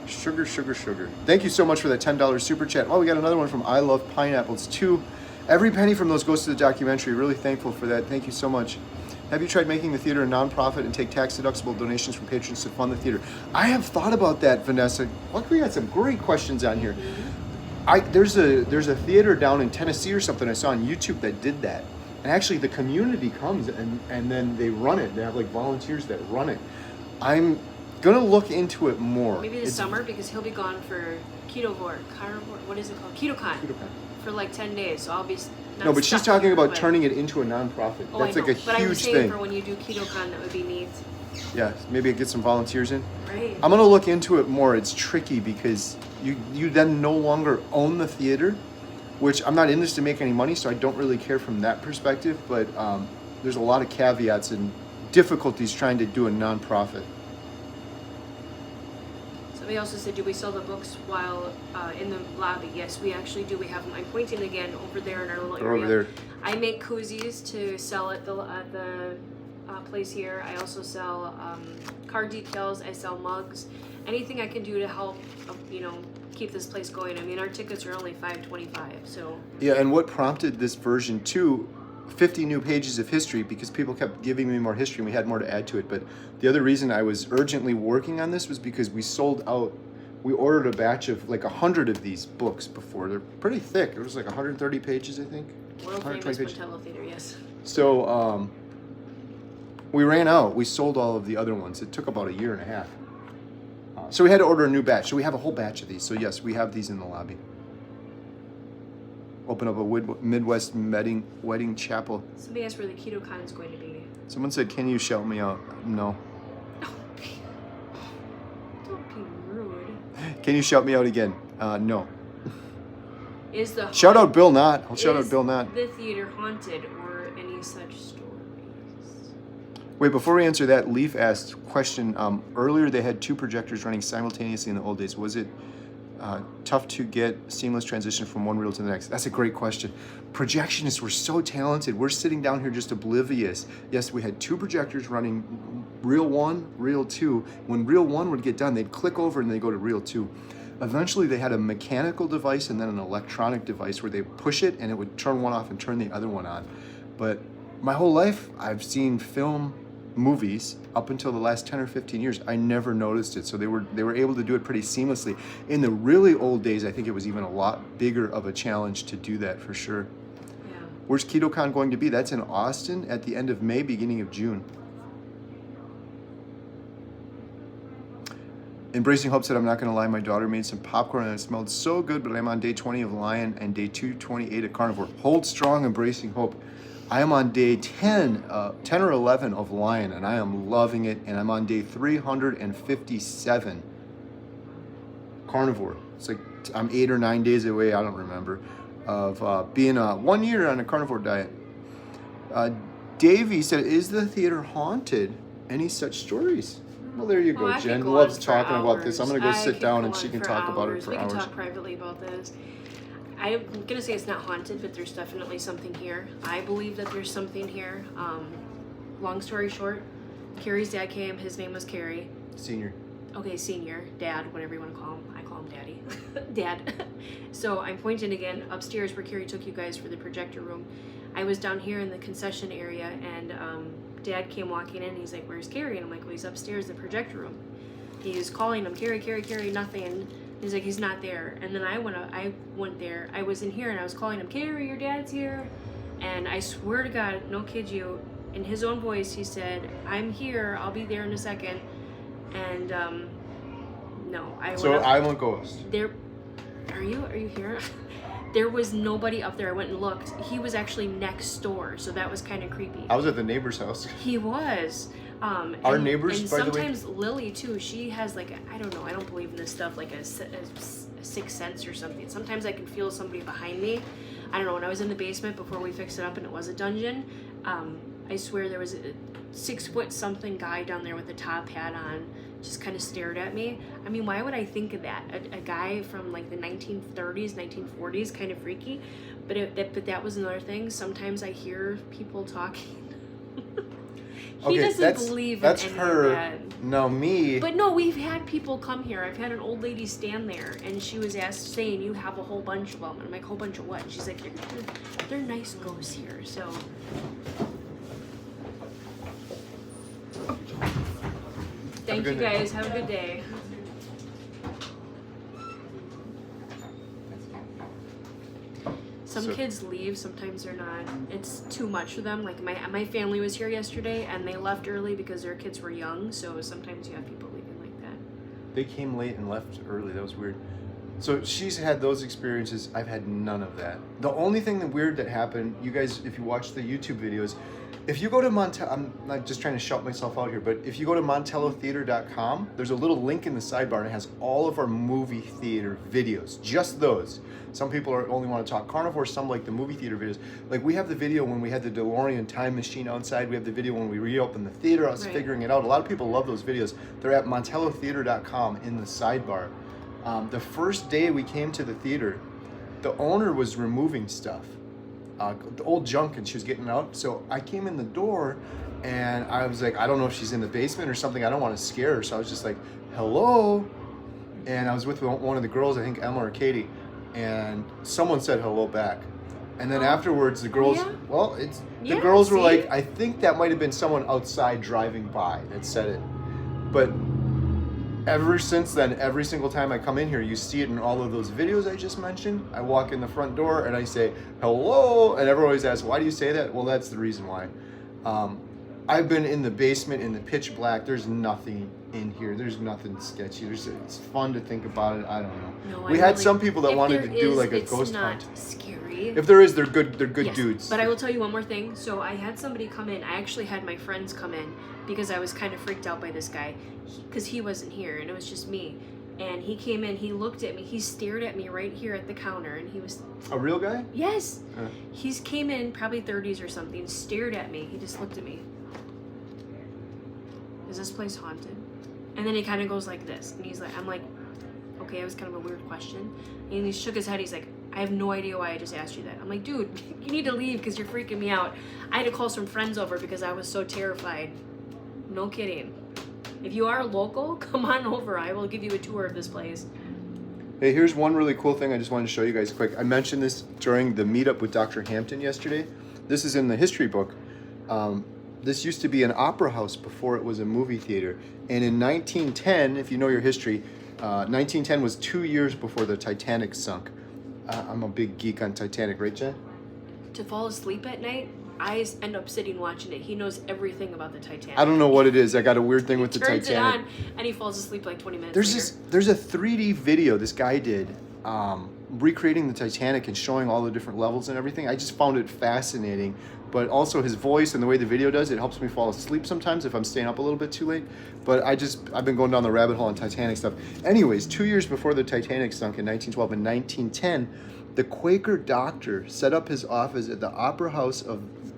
Sugar, sugar, sugar. Thank you so much for that $10 super chat. Oh, we got another one from I Love Pineapples too. Every penny from those goes to the documentary. Really thankful for that. Thank you so much. Have you tried making the theater a nonprofit and take tax-deductible donations from patrons to fund the theater? I have thought about that, Vanessa. Look, we got some great questions on here. There's a theater down in Tennessee or something I saw on YouTube that did that. And actually the community comes and then they run it. They have like volunteers that run it. I'm gonna look into it more. Maybe this summer because he'll be gone for Carnivore, what is it called? KetoCon. For like 10 days. So I'll be No, but she's talking about turning it into a nonprofit. Oh, That's I know. like a but huge I'm saying thing. for when you do KetoCon, that would be neat. Yeah, maybe get some volunteers in. Right. I'm gonna look into it more. It's tricky because you then no longer own the theater, which I'm not in this to make any money, so I don't really care from that perspective. But there's a lot of caveats and difficulties trying to do a nonprofit. Somebody also said, do we sell the books while in the lobby? Yes, we actually do. We have them. I'm pointing again over there in our little They're area. over there. I make koozies to sell at the place here. I also sell card decals. I sell mugs. Anything I can do to help, keep this place going. I mean, our tickets are only $5.25, so. Yeah, and what prompted this version 2, 50 new pages of history, because people kept giving me more history and we had more to add to it. But the other reason I was urgently working on this was because we sold out. We ordered a batch of like 100 of these books before. They're pretty thick. It was like 130 pages, I think. World 120 famous pages. Montello Theater, yes. So we ran out. We sold all of the other ones. It took about a year and a half. So we had to order a new batch. So we have a whole batch of these. So yes, we have these in the lobby. Open up a Midwest wedding chapel. Somebody asked where the KetoCon is going to be. Someone said, "Can you shout me out?" No. Don't be rude. Can you shout me out again? No. Is the Shout out Bill Knott. I'll shout out Is Bill Knott. the theater haunted or any such stories? Wait, before we answer that, Leaf asked question. Earlier they had 2 projectors running simultaneously in the old days. Was it tough to get seamless transition from one reel to the next? That's a great question. Projectionists were so talented. We're sitting down here just oblivious. Yes, we had 2 projectors running, reel 1, reel 2. When reel 1 would get done, they'd click over and they'd go to reel 2. Eventually they had a mechanical device and then an electronic device where they push it and it would turn one off and turn the other one on. But my whole life I've seen film movies up until the last 10 or 15 years. I never noticed it. So they were able to do it pretty seamlessly. In the really old days, I think it was even a lot bigger of a challenge to do that for sure. Yeah. Where's KetoCon going to be? That's in Austin at the end of May, beginning of June. Embracing Hope said, I'm not going to lie, my daughter made some popcorn and it smelled so good, but I'm on day 20 of Lion and day 228 of Carnivore. Hold strong, Embracing Hope. I am on day 10 or 11 of Lion, and I am loving it, and I'm on day 357 Carnivore. It's like I'm 8 or 9 days away, I don't remember, of being 1 year on a carnivore diet. Davey said, is the theater haunted? Any such stories? Well, there you go. I could Jen go loves on for talking about this. I'm hours. going to go I sit could down go and she on can for talk about it for We hours. can talk privately about this. I'm gonna say it's not haunted, but there's definitely something here. I believe that there's something here. Long story short, Carrie's dad came. His name was Carrie. Senior. Okay, senior, dad, whatever you want to call him. I call him daddy. Dad. So I'm pointing again upstairs where Carrie took you guys for the projector room. I was down here in the concession area, and Dad came walking in. He's like, "Where's Carrie?" And I'm like, "Well, he's upstairs in the projector room." He was calling him, "Carrie, Carrie, Carrie," nothing. He's like, "He's not there." And then I went there. I was in here and I was calling him, "Carrie, your dad's here." And I swear to God, no kid you, in his own voice, he said, "I'm here. I'll be there in a second." And no, I. So I'm a ghost. There, are you here? There was nobody up there. I went and looked. He was actually next door, so that was kind of creepy. I was at the neighbor's house. He was. Our neighbors, and by the way. sometimes Lily too. She has like I don't know. I don't believe in this stuff, like a sixth sense or something. Sometimes I can feel somebody behind me. I don't know. When I was in the basement before we fixed it up and it was a dungeon, I swear there was a 6 foot something guy down there with a top hat on, just kind of stared at me. I mean, why would I think of that? A guy from like the 1930s, 1940s, kind of freaky. But that was another thing. Sometimes I hear people talking. He doesn't believe in any of that. No, me. But no, we've had people come here. I've had an old lady stand there, and she was saying, "You have a whole bunch of them." And I'm like, "Whole bunch of what?" And she's like, "They're nice ghosts here." So. Thank you guys. Have a good day. Some kids leave, sometimes they're not. It's too much for them. Like my family was here yesterday and they left early because their kids were young, so sometimes you have people leaving like that. They came late and left early. That was weird. So she's had those experiences. I've had none of that. The only thing weird that happened, you guys, if you watch the YouTube videos, if you go to I'm not just trying to shout myself out here, but if you go to MontelloTheater.com, there's a little link in the sidebar and it has all of our movie theater videos, just those. Some people only want to talk carnivore, some like the movie theater videos. Like we have the video when we had the DeLorean time machine outside. We have the video when we reopened the theater, us figuring it out. A lot of people love those videos. They're at MontelloTheater.com in the sidebar. The first day we came to the theater, the owner was removing stuff. The old junk, and she was getting out. So I came in the door and I was like, I don't know if she's in the basement or something. I don't want to scare her. So I was just like, hello. And I was with one of the girls, I think Emma or Katie, and someone said hello back. And then afterwards the girls, the girls were like, I think that might have been someone outside driving by that said it. But ever since then, every single time I come in here, you see it in all of those videos I just mentioned. I walk in the front door and I say, hello, and everyone always asks, why do you say that? Well, that's the reason why. I've been in the basement in the pitch black. There's nothing in here. There's nothing sketchy. It's fun to think about it. I don't know. No, we had some people that wanted to do like a ghost hunt. It's not scary. If there is, they're good. They're good Yes, dudes. But I will tell you one more thing. So I had somebody come in. I actually had my friends come in because I was kind of freaked out by this guy because he wasn't here and it was just me. And he came in, he looked at me, he stared at me right here at the counter, and he was... A real guy? Yes. He came in, probably 30s or something, stared at me. He just looked at me. Is this place haunted? And then he kind of goes like this. And he's like, I'm like, okay, it was kind of a weird question. And he shook his head. He's like, I have no idea why I just asked you that. I'm like, dude, you need to leave because you're freaking me out. I had to call some friends over because I was so terrified. No kidding. If you are local, come on over. I will give you a tour of this place. Hey, here's one really cool thing I just wanted to show you guys quick. I mentioned this during the meetup with Dr. Hampton yesterday. This is in the history book. This used to be an opera house before it was a movie theater. And in 1910, if you know your history, 1910 was 2 years before the Titanic sunk. I'm a big geek on Titanic, right, Jen? To fall asleep at night, I end up sitting watching it. He knows everything about the Titanic. I don't know what it is. I got a weird thing with the Titanic. Turns it on, and he falls asleep like 20 minutes later. There's a 3D video this guy did recreating the Titanic and showing all the different levels and everything. I just found it fascinating. But also his voice and the way the video does, it helps me fall asleep sometimes if I'm staying up a little bit too late. But I've been going down the rabbit hole on Titanic stuff. Anyways, 2 years before the Titanic sunk in 1912 and 1910, the Quaker doctor set up his office at the Opera House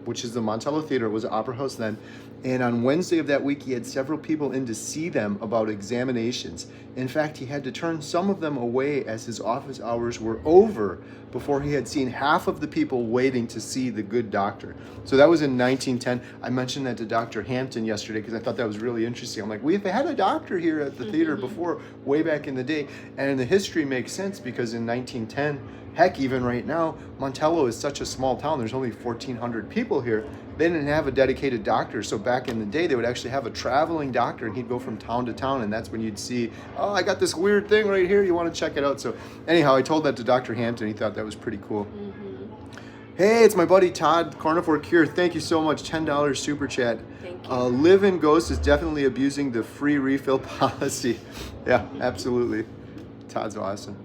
which is the Montello Theater. It was an opera house then. And on Wednesday of that week, he had several people in to see them about examinations. In fact, he had to turn some of them away as his office hours were over before he had seen half of the people waiting to see the good doctor. So that was in 1910. I mentioned that to Dr. Hampton yesterday because I thought that was really interesting. I'm like, we've had a doctor here at the theater before, way back in the day. And the history makes sense because in 1910, heck, even right now, Montello is such a small town. There's only 1,400 people here. They didn't have a dedicated doctor. So back in the day, they would actually have a traveling doctor and he'd go from town to town. And that's when you'd see, oh, I got this weird thing right here. You want to check it out? So anyhow, I told that to Dr. Hampton. He thought that was pretty cool. Hey, it's my buddy Todd, Carnivore Cure. Thank you so much. $10 super chat. Thank you. Live in Ghost is definitely abusing the free refill policy. Yeah, absolutely. Todd's awesome.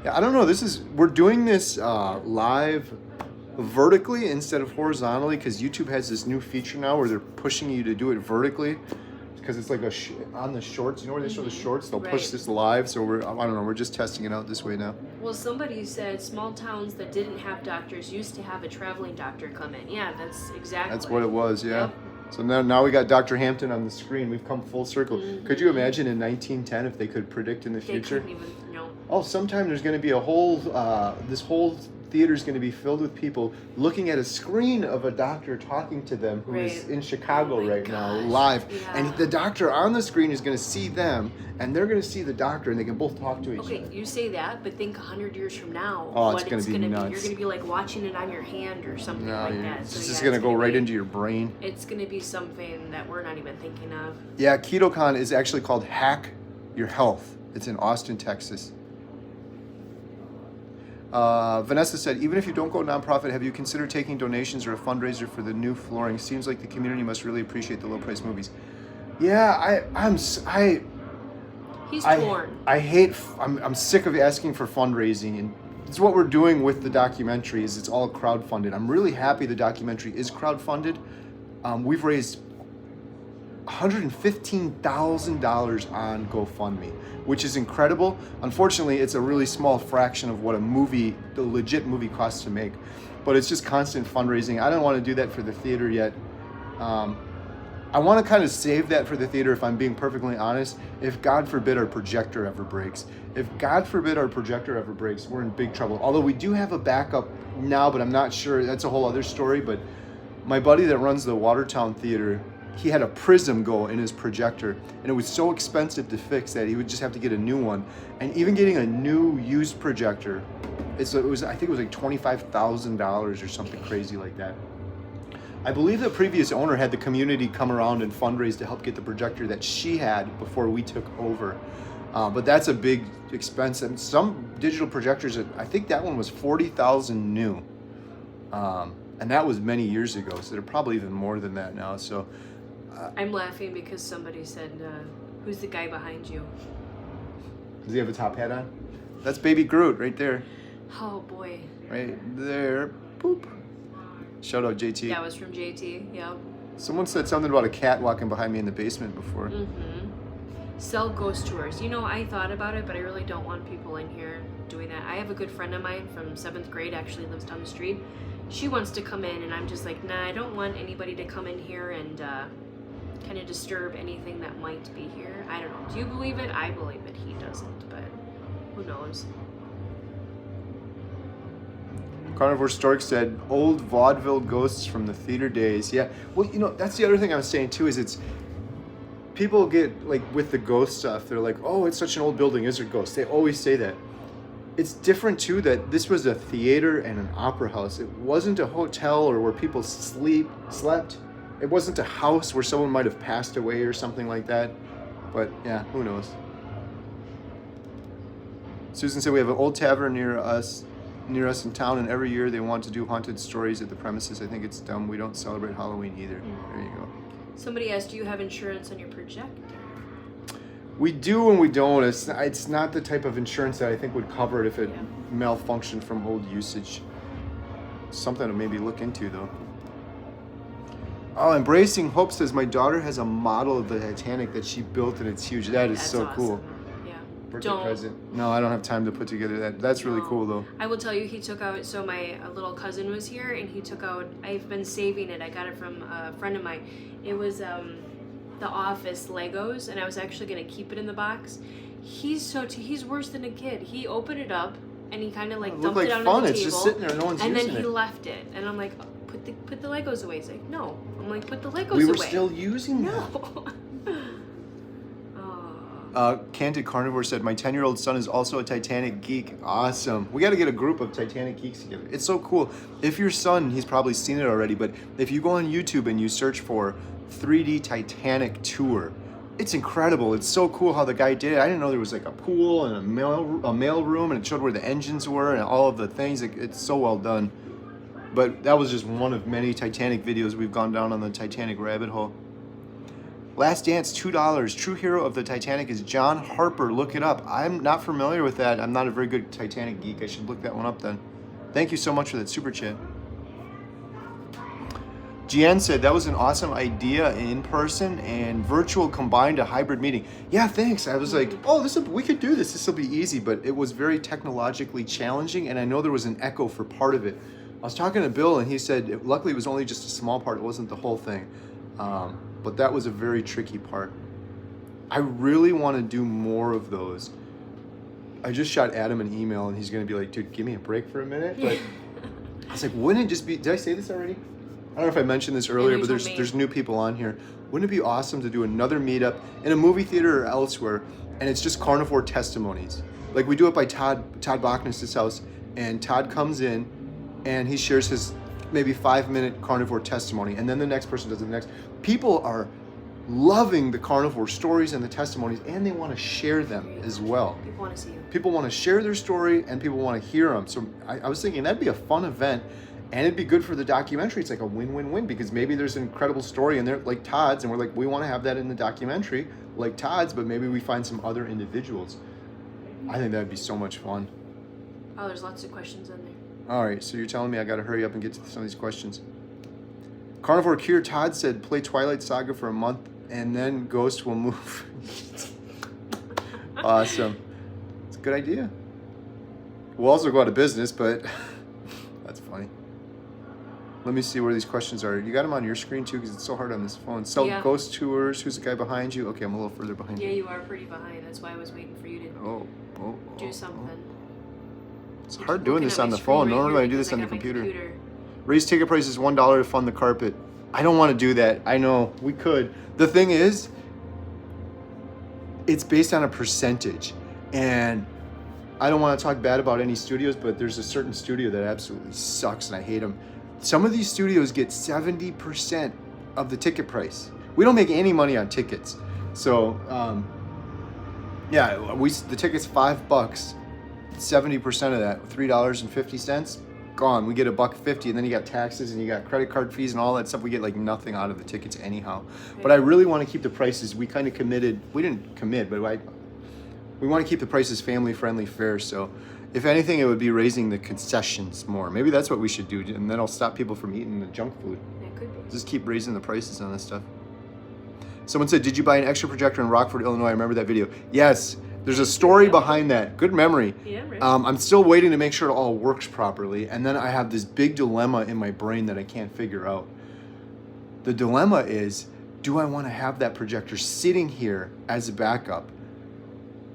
Yeah, I don't know. We're doing this live vertically instead of horizontally because YouTube has this new feature now where they're pushing you to do it vertically because it's like on the shorts. You know where they show the shorts? They'll push this live. So I don't know. We're just testing it out this way now. Well, somebody said small towns that didn't have doctors used to have a traveling doctor come in. Yeah, that's exactly. That's what it was. Yeah. Yep. So now we got Dr. Hampton on the screen. We've come full circle. Could you imagine in 1910 if they could predict in the future? They couldn't even know. Oh, sometime there's going to be a whole, this whole theater is going to be filled with people looking at a screen of a doctor talking to them who is in Chicago right now, live. Yeah. And the doctor on the screen is going to see them, and they're going to see the doctor, and they can both talk to each other. Okay, you say that, but think 100 years from now. Oh, what it's gonna be nuts. You're going to be like watching it on your hand or something like that. It's So, just yeah, going to go gonna right be- into your brain. It's going to be something that we're not even thinking of. Yeah, KetoCon is actually called Hack Your Health. It's in Austin, Texas. Vanessa said, even if you don't go nonprofit, have you considered taking donations or a fundraiser for the new flooring? Seems like the community must really appreciate the low price movies. Yeah, He's torn. I'm sick of asking for fundraising, and it's what we're doing with the documentary. Is it's all crowdfunded. I'm really happy the documentary is crowdfunded. We've raised $115,000 on GoFundMe, which is incredible. Unfortunately, it's a really small fraction of what the legit movie costs to make, but it's just constant fundraising. I don't want to do that for the theater yet. I want to kind of save that for the theater, if I'm being perfectly honest. If God forbid our projector ever breaks. If God forbid our projector ever breaks, we're in big trouble. Although we do have a backup now, but I'm not sure. That's a whole other story. But my buddy that runs the Watertown Theater, he had a prism go in his projector, and it was so expensive to fix that he would just have to get a new one. And even getting a new used projector, I think it was like $25,000 or something crazy like that. I believe the previous owner had the community come around and fundraise to help get the projector that she had before we took over. But that's a big expense. And some digital projectors, I think that one was $40,000 new. And that was many years ago, so they're probably even more than that now. So I'm laughing because somebody said, who's the guy behind you? does he have a top hat on? That's Baby Groot right there. Oh boy. Right there. Boop. Shout out JT. That was from JT, yep. Someone said something about a cat walking behind me in the basement before. Mm-hmm. Sell ghost tours. You know, I thought about it, but I really don't want people in here doing that. I have a good friend of mine from 7th grade, actually lives down the street. She wants to come in, and I'm just like, nah, I don't want anybody to come in here and kind of disturb anything that might be here. I don't know. Do you believe it? I believe it. He doesn't, but who knows? Carnivore Stork said, old vaudeville ghosts from the theater days. Yeah, well, you know, that's the other thing I was saying too, is it's, people get, like, with the ghost stuff, they're like, oh, it's such an old building, is there ghosts? They always say that. It's different too, that this was a theater and an opera house. It wasn't a hotel or where people slept. It wasn't a house where someone might have passed away or something like that. But yeah, who knows? Susan said, we have an old tavern near us in town, and every year they want to do haunted stories at the premises. I think it's dumb. We don't celebrate Halloween either. There you go. Somebody asked, do you have insurance on your projector? We do and we don't. It's not the type of insurance that I think would cover it if it malfunctioned from old usage. Something to maybe look into, though. Oh, Embracing Hope says, my daughter has a model of the Titanic that she built, and it's huge. That's so awesome. Cool. Birthday present. No, I don't have time to put together that. That's really cool, though. I will tell you, he took out, so my little cousin was here, and he took out, I've been saving it. I got it from a friend of mine. It was the Office Legos, and I was actually going to keep it in the box. He's worse than a kid. He opened it up, and he kind of like dumped it on the table. It's just sitting there, no one's using it. And then he left it, and I'm like, put the Legos away. He's like, no. I'm like, put the Legos away. We were still using them. No. Candid Carnivore said, my 10-year-old son is also a Titanic geek. Awesome. We got to get a group of Titanic geeks together. It's so cool. If your son, he's probably seen it already, but if you go on YouTube and you search for 3D Titanic Tour, it's incredible. It's so cool how the guy did it. I didn't know there was like a pool and a mail room, and it showed where the engines were and all of the things. It's so well done. But that was just one of many Titanic videos we've gone down on the Titanic rabbit hole. Last Dance, $2. True hero of the Titanic is John Harper. Look it up. I'm not familiar with that. I'm not a very good Titanic geek. I should look that one up then. Thank you so much for that super chat. Gian said, that was an awesome idea, in person and virtual combined, a hybrid meeting. Yeah, thanks. I was like, oh, we could do this. This will be easy, but it was very technologically challenging, and I know there was an echo for part of it. I was talking to Bill, and he said, luckily it was only just a small part. It wasn't the whole thing. But that was a very tricky part. I really want to do more of those. I just shot Adam an email, and he's going to be like, dude, give me a break for a minute. But I was like, wouldn't it just be, did I say this already? I don't know if I mentioned this earlier, but there's new people on here. Wouldn't it be awesome to do another meetup in a movie theater or elsewhere, and it's just Carnivore Testimonies? Like we do it by Todd Bachnis's house, and Todd comes in, and he shares his maybe 5-minute carnivore testimony, and then the next person does the next. People are loving the carnivore stories and the testimonies, and they want to share them as well. People want to see you. People want to share their story, and people want to hear them. So I was thinking that'd be a fun event, And it'd be good for the documentary. It's like a win-win-win because maybe there's an incredible story in there like Todd's, and we're like, we want to have that in the documentary like Todd's, but maybe we find some other individuals. I think that'd be so much fun. Oh, there's lots of questions in there. All right, so you're telling me I got to hurry up and get to some of these questions. Carnivore Cure Todd said, play Twilight Saga for a month and then Ghost will move. Awesome. It's a good idea. We'll also go out of business, but that's funny. Let me see where these questions are. You got them on your screen too, because it's so hard on this phone. Sell Ghost Tours. Who's the guy behind you? Okay, I'm a little further behind you. Yeah, you are pretty behind. That's why I was waiting for you to do something. It's hard doing this on the phone. Normally I do this on the computer. Raise ticket prices $1 to fund the carpet. I don't want to do that. I know we could. The thing is, it's based on a percentage, and I don't want to talk bad about any studios, but there's a certain studio that absolutely sucks and I hate them. Some of these studios get 70% of the ticket price. We don't make any money on tickets. So, yeah, the ticket's $5. 70% of that, $3.50, gone. We get $1.50, and then you got taxes and you got credit card fees and all that stuff. We get like nothing out of the tickets anyhow. But I really want to keep the prices. We kind of committed. We didn't commit, but we want to keep the prices family friendly, fair. So, if anything, it would be raising the concessions more. Maybe that's what we should do, and then it'll stop people from eating the junk food. It could be. Just keep raising the prices on this stuff. Someone said, "Did you buy an extra projector in Rockford, Illinois?" I remember that video. Yes. There's a story behind that. Good memory. Yeah, right. I'm still waiting to make sure it all works properly. And then I have this big dilemma in my brain that I can't figure out. The dilemma is, do I want to have that projector sitting here as a backup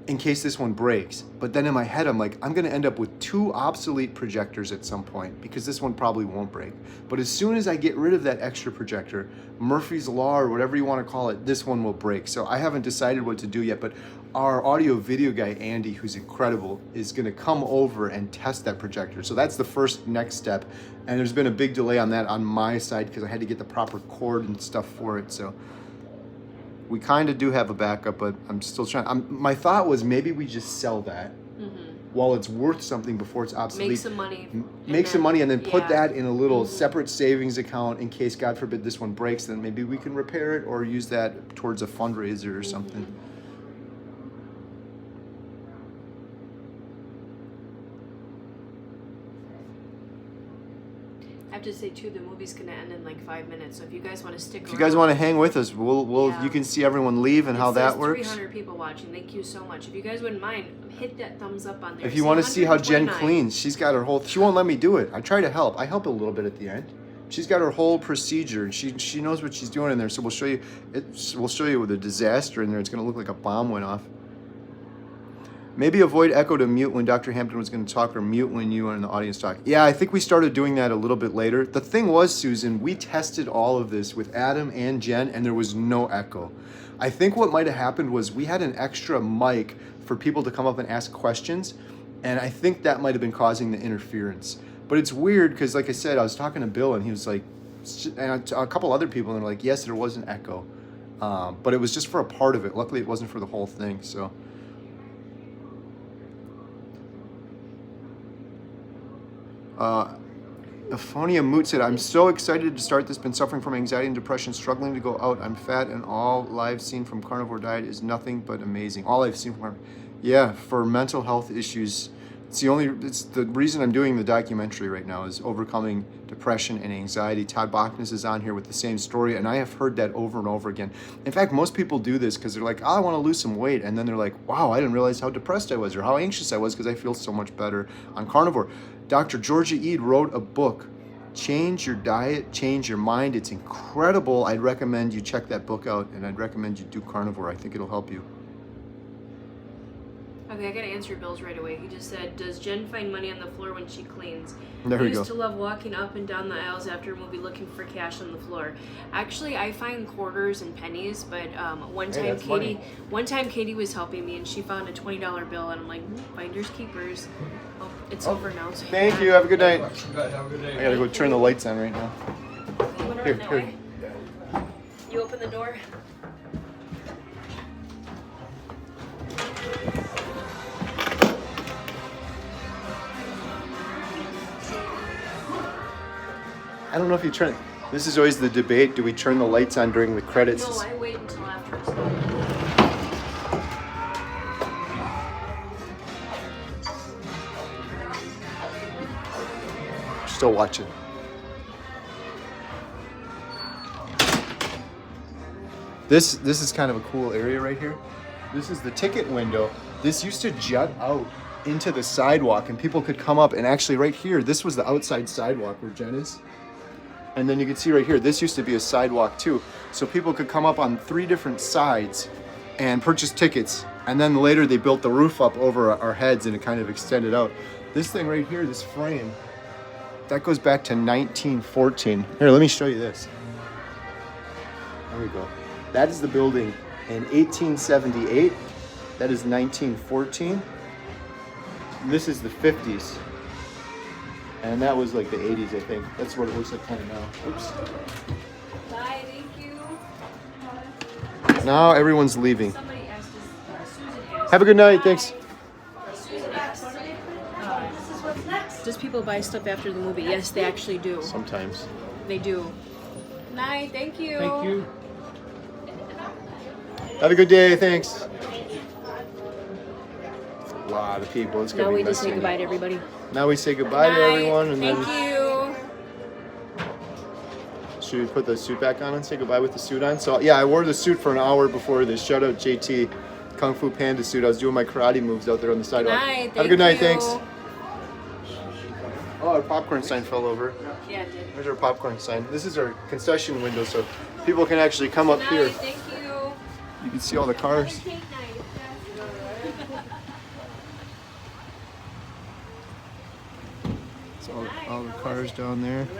in case this one breaks? But then in my head, I'm like, I'm going to end up with 2 obsolete projectors at some point because this one probably won't break. But as soon as I get rid of that extra projector, Murphy's Law or whatever you want to call it, this one will break. So I haven't decided what to do yet, but our audio video guy, Andy, who's incredible, is going to come over and test that projector. So that's the first next step. And there's been a big delay on that on my side because I had to get the proper cord and stuff for it. So we kind of do have a backup, but I'm still trying. My thought was maybe we just sell that while it's worth something before it's obsolete. Make some money. Make some money and then put that in a little separate savings account in case, God forbid, this one breaks. Then maybe we can repair it or use that towards a fundraiser or something. I have to say too, the movie's gonna end in like 5 minutes. So if you guys want to stick around, if you guys want to hang with us, you can see everyone leave and how that works. 300 people watching. Thank you so much. If you guys wouldn't mind, hit that thumbs up on there. If you want to see how Jen 129. cleans, she's got her whole. She won't let me do it. I try to help. I help a little bit at the end. She's got her whole procedure, and she knows what she's doing in there. So we'll show you. We'll show you with a disaster in there. It's going to look like a bomb went off. Maybe avoid echo to mute when Dr. Hampton was going to talk, or mute when you are in the audience talk. Yeah, I think we started doing that a little bit later. The thing was, Susan, we tested all of this with Adam and Jen, and there was no echo. I think what might have happened was we had an extra mic for people to come up and ask questions, and I think that might have been causing the interference. But it's weird because, like I said, I was talking to Bill, and he was like, and a couple other people, and they're like, yes, there was an echo. But it was just for a part of it. Luckily, it wasn't for the whole thing, so... Aphonia Moot said, I'm so excited to start this. Been suffering from anxiety and depression, struggling to go out. I'm fat, and all I've seen from Carnivore Diet is nothing but amazing. All I've seen from for mental health issues. It's the reason I'm doing the documentary right now is overcoming depression and anxiety. Todd Bachnes is on here with the same story, and I have heard that over and over again. In fact, most people do this because they're like, I want to lose some weight, and then they're like, wow, I didn't realize how depressed I was or how anxious I was because I feel so much better on carnivore. Dr. Georgia Ede wrote a book, Change Your Diet, Change Your Mind. It's incredible. I'd recommend you check that book out, and I'd recommend you do carnivore. I think it'll help you. Okay, I gotta answer Bill's right away. He just said, does Jen find money on the floor when she cleans? There we go. I used to love walking up and down the aisles after a movie looking for cash on the floor. Actually, I find quarters and pennies, but one time Katie was helping me and she found a $20 bill, and I'm like, finders keepers. Oh, it's over now. So Thank you. Have a good night. Good. Have a good day. I gotta go turn the lights on right now. Here. You open the door. I don't know if you turn. This is always the debate. Do we turn the lights on during the credits? No, I wait until after it's done. Still watching. This is kind of a cool area right here. This is the ticket window. This used to jut out into the sidewalk and people could come up, and actually right here, this was the outside sidewalk where Jen is. And then you can see right here, this used to be a sidewalk too. So people could come up on 3 different sides and purchase tickets. And then later they built the roof up over our heads and it kind of extended out. This thing right here, this frame, that goes back to 1914. Here, let me show you this. There we go. That is the building in 1878. That is 1914. This is the 50s. And that was like the 80s, I think. That's what it looks like kind of now. Oops. Bye, thank you. Now everyone's leaving. Somebody asked us, Susan asked. Have a good night, thanks. Susan asked, does people buy stuff after the movie? Yes, they actually do. Sometimes. They do. Night, thank you. Thank you. Have a good day, thanks. A lot of people. It's gonna Now be we just say messy. goodbye to everybody. Now we say goodbye to Night. everyone, and Thank then you. should we put the suit back on and say goodbye with the suit on? So yeah, I wore the suit for an hour before this. Shout out JT, Kung Fu Panda suit. I was doing my karate moves out there on the sidewalk. Night, Have a good night, thank thanks. you. Oh, our popcorn sign fell over. Yeah, it did. There's our popcorn sign. This is our concession window, so people can actually come up here. Night, thank you. You can see all the cars. Cake night. So all the cars down there. Was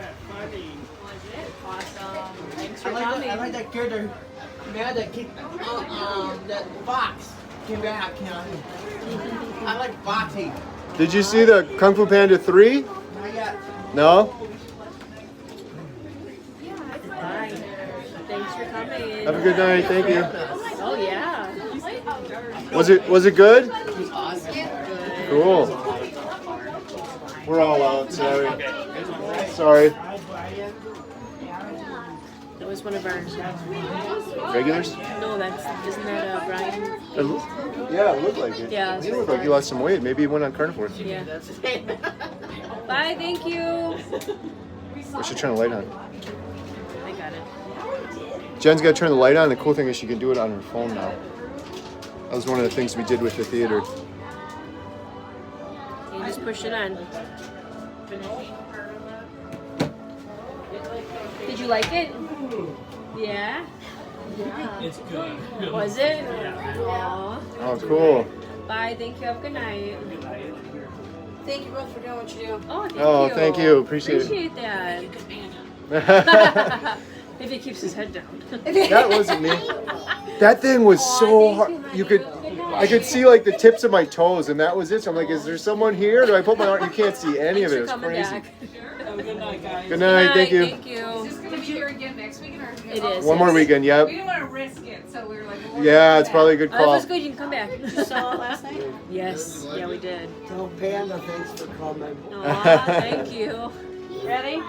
it? Awesome. Thanks for I coming. like that character. Man, that kid, that fox came back. You know. I like Foxy. Did you see the Kung Fu Panda 3? Not yet. No? Bye. Thanks for coming. Have a good night. Thank you. Oh yeah. Was it good? Cool. We're all out. Sorry. That was one of our. Regulars? No, isn't that Brian? Yeah, it looked like it. Yeah. He looked like he lost some weight. Maybe he went on Carnivore. Yeah. Bye, thank you. We should turn the light on. I got it. Jen's got to turn the light on. The cool thing is she can do it on her phone now. That was one of the things we did with the theater. You just push it on. Did you like it? Yeah? It's good. Was it? Aww. Oh, cool. Bye, thank you. Have a good night. Thank you both for doing what you do. Oh, thank you. Oh, thank you. Appreciate it. Appreciate that. If he keeps his head down. That wasn't me. That thing was so hard. I could see like the tips of my toes, and that was it. So I'm like, is there someone here? Do I put my arm? You can't see any of it. It was Coming crazy. back. Have a good night, guys. Good night. Thank you. Thank you. Is this gonna be here again next weekend or? It is. One more weekend. Yep. We didn't want to risk it, so we were like. Well, Yeah, it's probably a good Oh, that call. was good. You can come back. You saw it last night? Yes. Yeah, we did. Tell Panda thanks for coming. Aw, thank you. Ready?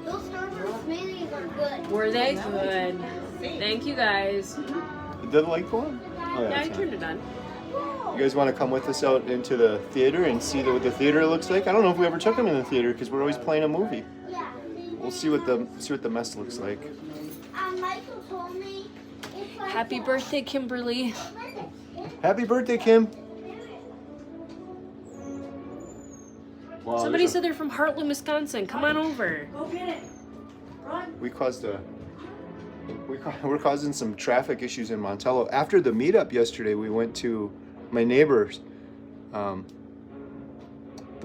Those Starburst smoothies are good. Were they good? Thank you guys. Did the light go on? Oh, Yeah, I it's on. turned it on. You guys want to come with us out into the theater and see what the theater looks like? I don't know if we ever took them in the theater because we're always playing a movie. Yeah. We'll see what the mess looks like. Michael told me. If I Happy birthday, Kimberly. Happy birthday, Kim. Wow, Somebody there's said they're from Heartland, Wisconsin. Come on over. we're causing some traffic issues in Montello. After the meetup yesterday, we went to my neighbor's, the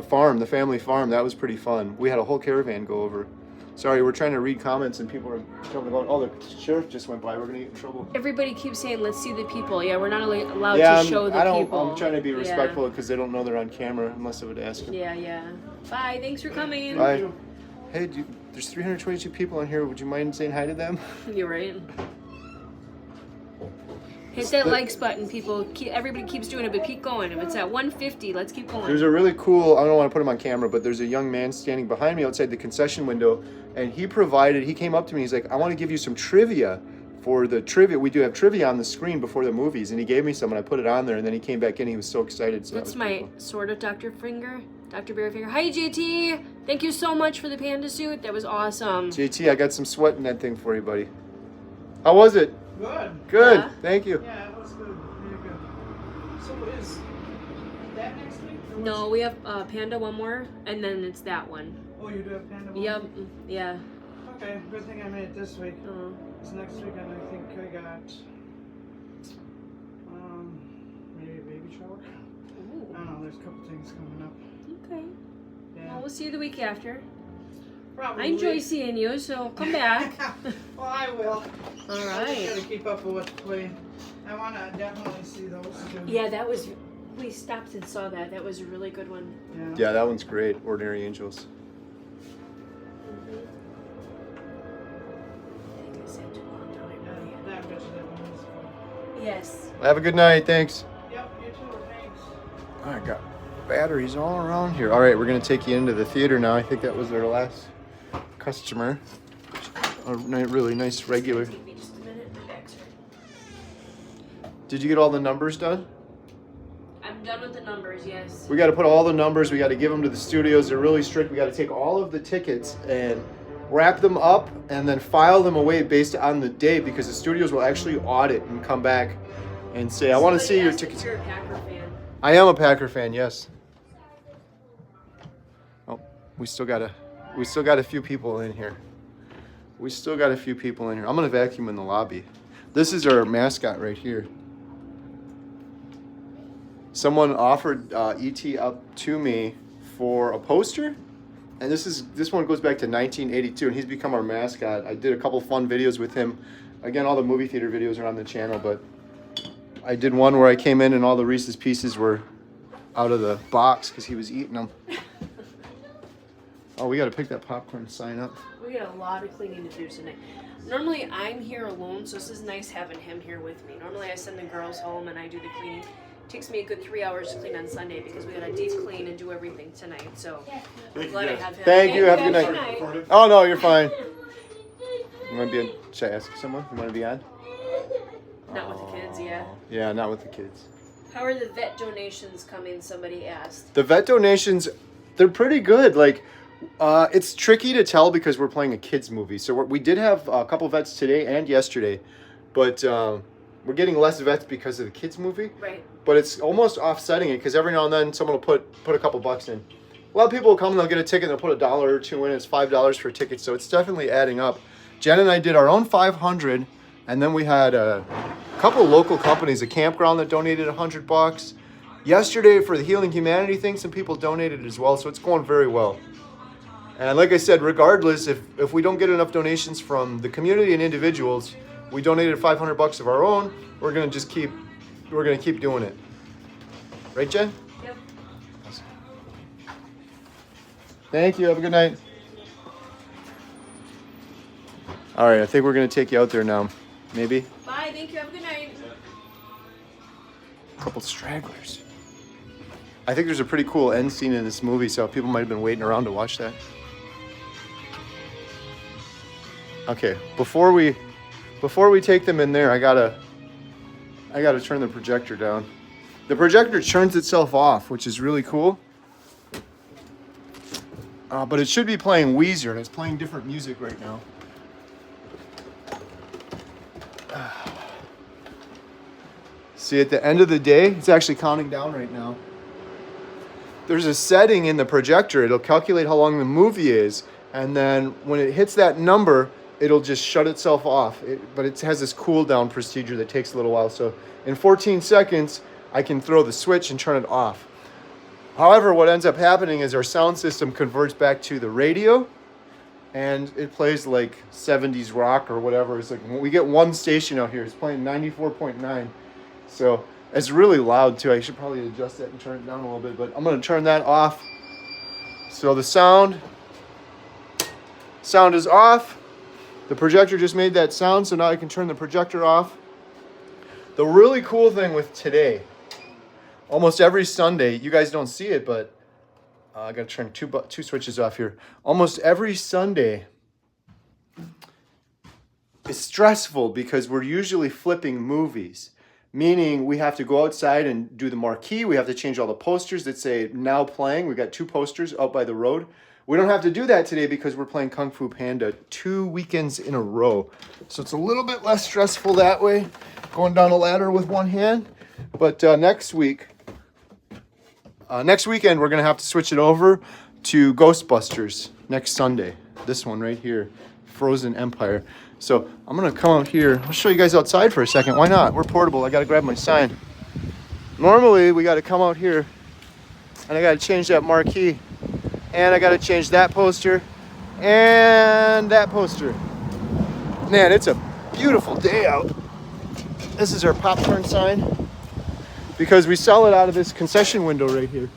farm, the family farm. That was pretty fun. We had a whole caravan go over. Sorry, we're trying to read comments and people are jumping on. Oh, the sheriff just went by. We're gonna get in trouble. Everybody keeps saying, let's see the people. Yeah, we're not allowed Yeah, to show the people. I'm trying to be Yeah. respectful because they don't know they're on camera unless I would ask them. Yeah, yeah. Bye. Thanks for coming. Bye. Hey, there's 322 people on here. Would you mind saying hi to them? You're right. Hit that likes button, people. Everybody keeps doing it, but keep going. If it's at 150, let's keep going. There's a really cool, I don't want to put him on camera, but there's a young man standing behind me outside the concession window, and he came up to me, he's like, I want to give you some trivia for the trivia. We do have trivia on the screen before the movies, and he gave me some, and I put it on there, and then he came back in, he was so excited. So That's my sort of Dr. Finger, Dr. Bearfinger. Hi, JT. Thank you so much for the panda suit. That was awesome. JT, I got some sweat in that thing for you, buddy. How was it? Good. Good. Yeah. Thank you. Yeah, it was good. Very good. So is that next week? Or No, we have Panda one more, and then it's that one. Oh, you do have Panda one? Yep. Yeah. Okay, good thing I made it this week. Oh. It's next week, and I think I got maybe a baby shower. Ooh. I don't know. There's a couple things coming up. Okay. Yeah. Well, we'll see you the week after. Probably. I enjoy seeing you, so come back. Well, I will. All I just right. gotta keep up with what's playing. I wanna definitely see those too. Yeah, that was. We stopped and saw that. That was a really good one. Yeah. Yeah, that one's great. Ordinary Angels. I think I said too long, don't I, really? Yeah, I bet you that one was fun. Yes. Have a good night. Thanks. Yep, you too. Thanks. I got batteries all around here. All right, we're going to take you into the theater now. I think that was our last customer. A really nice regular. Give me just a minute. My back's hurt. Did you get all the numbers done? I'm done with the numbers, yes. We got to put all the numbers. We got to give them to the studios. They're really strict. We got to take all of the tickets and wrap them up and then file them away based on the day, because the studios will actually audit and come back and say, I want to see your Somebody tickets. asked if you're a Packer fan. I am a Packer fan, yes. Oh, we still got a few people in here. I'm gonna vacuum in the lobby. This is our mascot right here. Someone offered ET up to me for a poster, and this one goes back to 1982, and he's become our mascot. I did a couple fun videos with him. Again, all the movie theater videos are on the channel, but I did one where I came in and all the Reese's Pieces were out of the box because he was eating them. Oh, we got to pick that popcorn sign up. We got a lot of cleaning to do tonight. Normally I'm here alone, so this is nice having him here with me. Normally I send the girls home and I do the cleaning. It takes me a good 3 hours to clean on Sunday because we got to deep clean and do everything tonight. So I'm glad I have him. Thank you. Have a good guys. night. Oh, no, you're fine. You want to be on? Should I ask someone? You want to be on? Not with the kids, yeah. Yeah, not with the kids. How are the vet donations coming? Somebody asked. The vet donations, they're pretty good. Like, it's tricky to tell because we're playing a kids movie. So we did have a couple vets today and yesterday, but we're getting less vets because of the kids movie. Right. But it's almost offsetting it because every now and then someone will put a couple bucks in. A lot of people will come and they'll get a ticket and they'll put $1 or $2 in. It's $5 for a ticket, so it's definitely adding up. Jen and I did our own 500, and then we had a couple local companies, a campground that donated $100. Yesterday for the Healing Humanity thing, some people donated as well, so it's going very well. And like I said, regardless, if we don't get enough donations from the community and individuals, we donated $500 of our own. We're gonna keep doing it. Right, Jen? Yep. Thank you. Have a good night. All right, I think we're gonna take you out there now. Maybe. Bye. Thank you. Have a good night. A couple stragglers. I think there's a pretty cool end scene in this movie, so people might have been waiting around to watch that. Okay, before we take them in there, I gotta turn the projector down. The projector turns itself off, which is really cool. But it should be playing Weezer, and it's playing different music right now. See, at the end of the day, it's actually counting down right now. There's a setting in the projector. It'll calculate how long the movie is, and then when it hits that number, it'll just shut itself off. But it has this cool down procedure that takes a little while. So in 14 seconds, I can throw the switch and turn it off. However, what ends up happening is our sound system converts back to the radio, and it plays like 70s rock or whatever. It's like we get one station out here. It's playing 94.9. So it's really loud too. I should probably adjust that and turn it down a little bit, but I'm going to turn that off. So the sound is off. The projector just made that sound, so now I can turn the projector off. The really cool thing with today, almost every Sunday, you guys don't see it, but I got to turn two switches off here. Almost every Sunday is stressful because we're usually flipping movies, meaning we have to go outside and do the marquee. We have to change all the posters that say now playing. We got 2 posters out by the road. We don't have to do that today because we're playing Kung Fu Panda 2 weekends in a row. So it's a little bit less stressful that way, going down a ladder with one hand. But next weekend, we're going to have to switch it over to Ghostbusters next Sunday. This one right here, Frozen Empire. So I'm going to come out here. I'll show you guys outside for a second. Why not? We're portable. I got to grab my sign. Normally, we got to come out here, and I got to change that marquee. And I got to change that poster and that poster. Man, it's a beautiful day out. This is our popcorn sign because we sell it out of this concession window right here.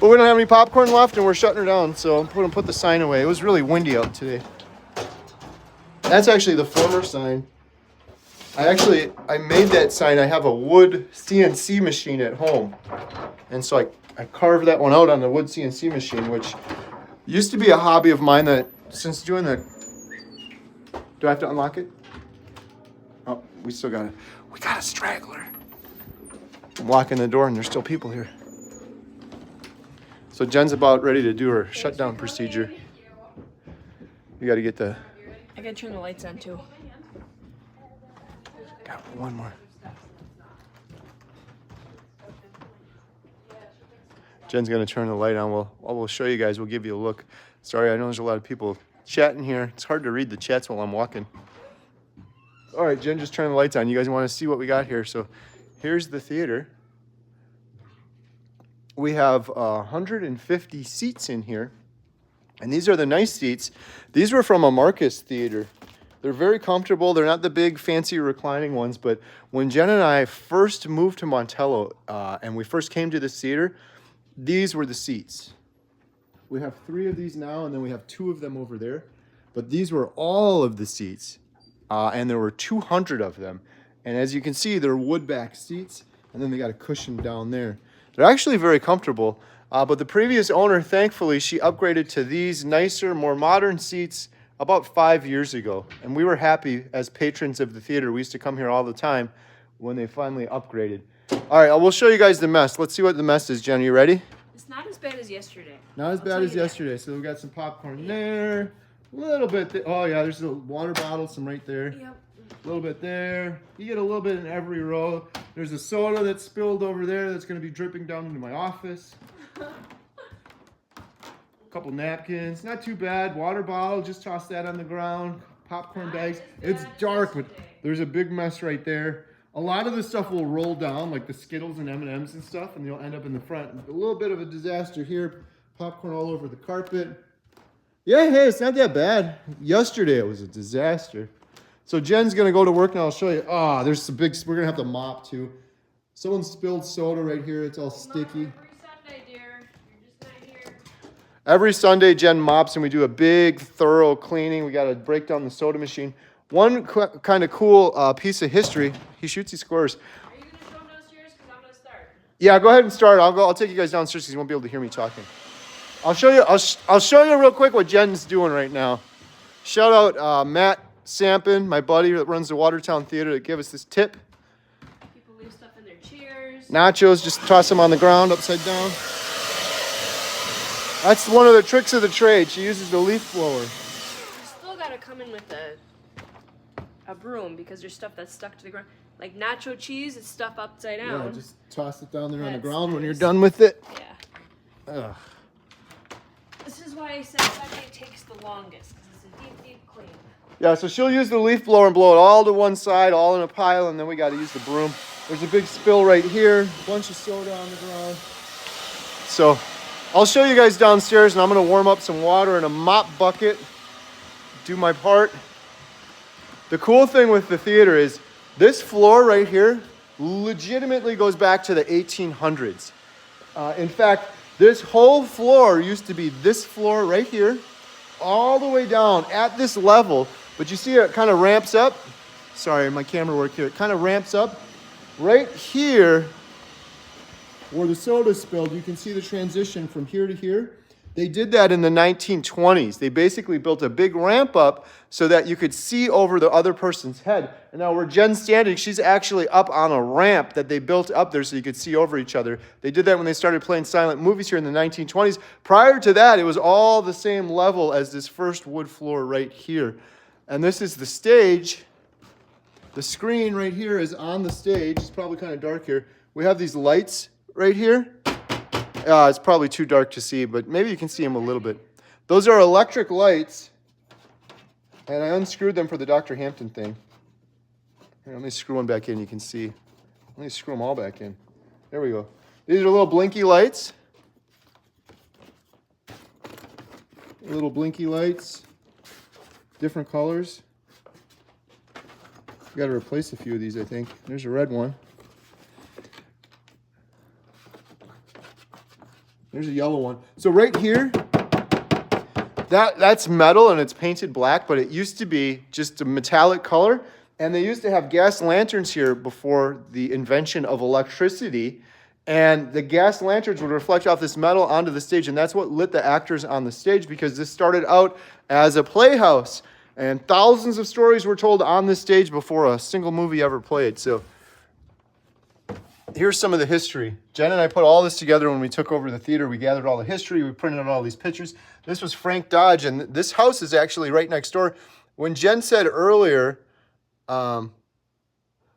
But we don't have any popcorn left and we're shutting her down, so I'm going to put the sign away. It was really windy out today. That's actually the former sign. I made that sign. I have a wood CNC machine at home. And so I carved that one out on the wood CNC machine, which used to be a hobby of mine that since doing the... Do I have to unlock it? Oh, we still got it. We got a straggler. I'm locking the door and there's still people here. So Jen's about ready to do her shutdown procedure. You got to get the... I gotta turn the lights on too. Got one more. Jen's gonna turn the light on. We'll show you guys. We'll give you a look. Sorry, I know there's a lot of people chatting here. It's hard to read the chats while I'm walking. All right, Jen, just turn the lights on. You guys want to see what we got here? So here's the theater. We have 150 seats in here. And these are the nice seats. These were from a Marcus theater. They're very comfortable. They're not the big fancy reclining ones, but when Jen and I first moved to Montello and we first came to this theater, these were the seats. We have 3 of these now, and then we have 2 of them over there. But these were all of the seats, and there were 200 of them. And as you can see, they're wood back seats, and then they got a cushion down there. They're actually very comfortable. But the previous owner, thankfully, she upgraded to these nicer, more modern seats about 5 years ago. And we were happy as patrons of the theater. We used to come here all the time when they finally upgraded. All right, we'll show you guys the mess. Let's see what the mess is, Jen. You ready? It's not as bad as yesterday. Not as bad as yesterday. So we got some popcorn there. A little bit. Oh, yeah, there's a water bottle, some right there. Yep. A little bit there. You get a little bit in every row. There's a soda that's spilled over there that's going to be dripping down into my office. A couple napkins, not too bad. Water bottle, just toss that on the ground. Popcorn bags. It's dark, but there's a big mess right there. A lot of the stuff will roll down, like the Skittles and M&Ms and stuff, and they'll end up in the front. A little bit of a disaster here. Popcorn all over the carpet. Yeah, hey, it's not that bad. Yesterday it was a disaster. So Jen's gonna go to work now. I'll show you. Ah, there's some big. We're gonna have to mop too. Someone spilled soda right here. It's all sticky. Every Sunday, Jen mops and we do a big, thorough cleaning. We got to break down the soda machine. One kind of cool piece of history. He shoots, he scores. Are you going to show them downstairs? Because I'm going to start. Yeah, go ahead and start. I'll take you guys downstairs because you won't be able to hear me talking. I'll show you real quick what Jen's doing right now. Shout out Matt Sampin, my buddy that runs the Watertown Theater, that gave us this tip. People leave stuff in their chairs. Nachos, just toss them on the ground upside down. That's one of the tricks of the trade. She uses the leaf blower. You still got to come in with a broom because there's stuff that's stuck to the ground. Like nacho cheese, it's stuff upside down. Yeah, just toss it down there on the ground when you're done with it. Yeah. Ugh. This is why I said Sunday takes the longest, because it's a deep, deep clean. Yeah, so she'll use the leaf blower and blow it all to one side, all in a pile, and then we got to use the broom. There's a big spill right here, a bunch of soda on the ground. So I'll show you guys downstairs, and I'm going to warm up some water in a mop bucket, do my part. The cool thing with the theater is this floor right here legitimately goes back to the 1800s. In fact, this whole floor used to be this floor right here, all the way down at this level. But you see it kind of ramps up. sorry, my camera work here. It kind of ramps up. Right here, where the soda spilled, you can see the transition from here to here. They did that in the 1920s. They basically built a big ramp up so that you could see over the other person's head. And now where Jen's standing, she's actually up on a ramp that they built up there so you could see over each other. They did that when they started playing silent movies here in the 1920s. Prior to that, it was all the same level as this first wood floor right here. And this is the stage. The screen right here is on the stage. It's probably kind of dark here. We have these lights right here. It's probably too dark to see, but maybe you can see them a little bit. Those are electric lights, and I unscrewed them for the Dr. Hampton thing. Here, let me screw one back in, you can see. Let me screw them all back in. There we go. These are little blinky lights. Little blinky lights, different colors. Got to replace a few of these, I think. There's a red one. There's a yellow one. So right here, that's metal and it's painted black, but it used to be just a metallic color. And they used to have gas lanterns here before the invention of electricity. And the gas lanterns would reflect off this metal onto the stage. And that's what lit the actors on the stage, because this started out as a playhouse. And thousands of stories were told on this stage before a single movie ever played. So here's some of the history. Jen and I put all this together when we took over the theater. We gathered all the history. We printed out all these pictures. This was Frank Dodge, and this house is actually right next door. When Jen said earlier,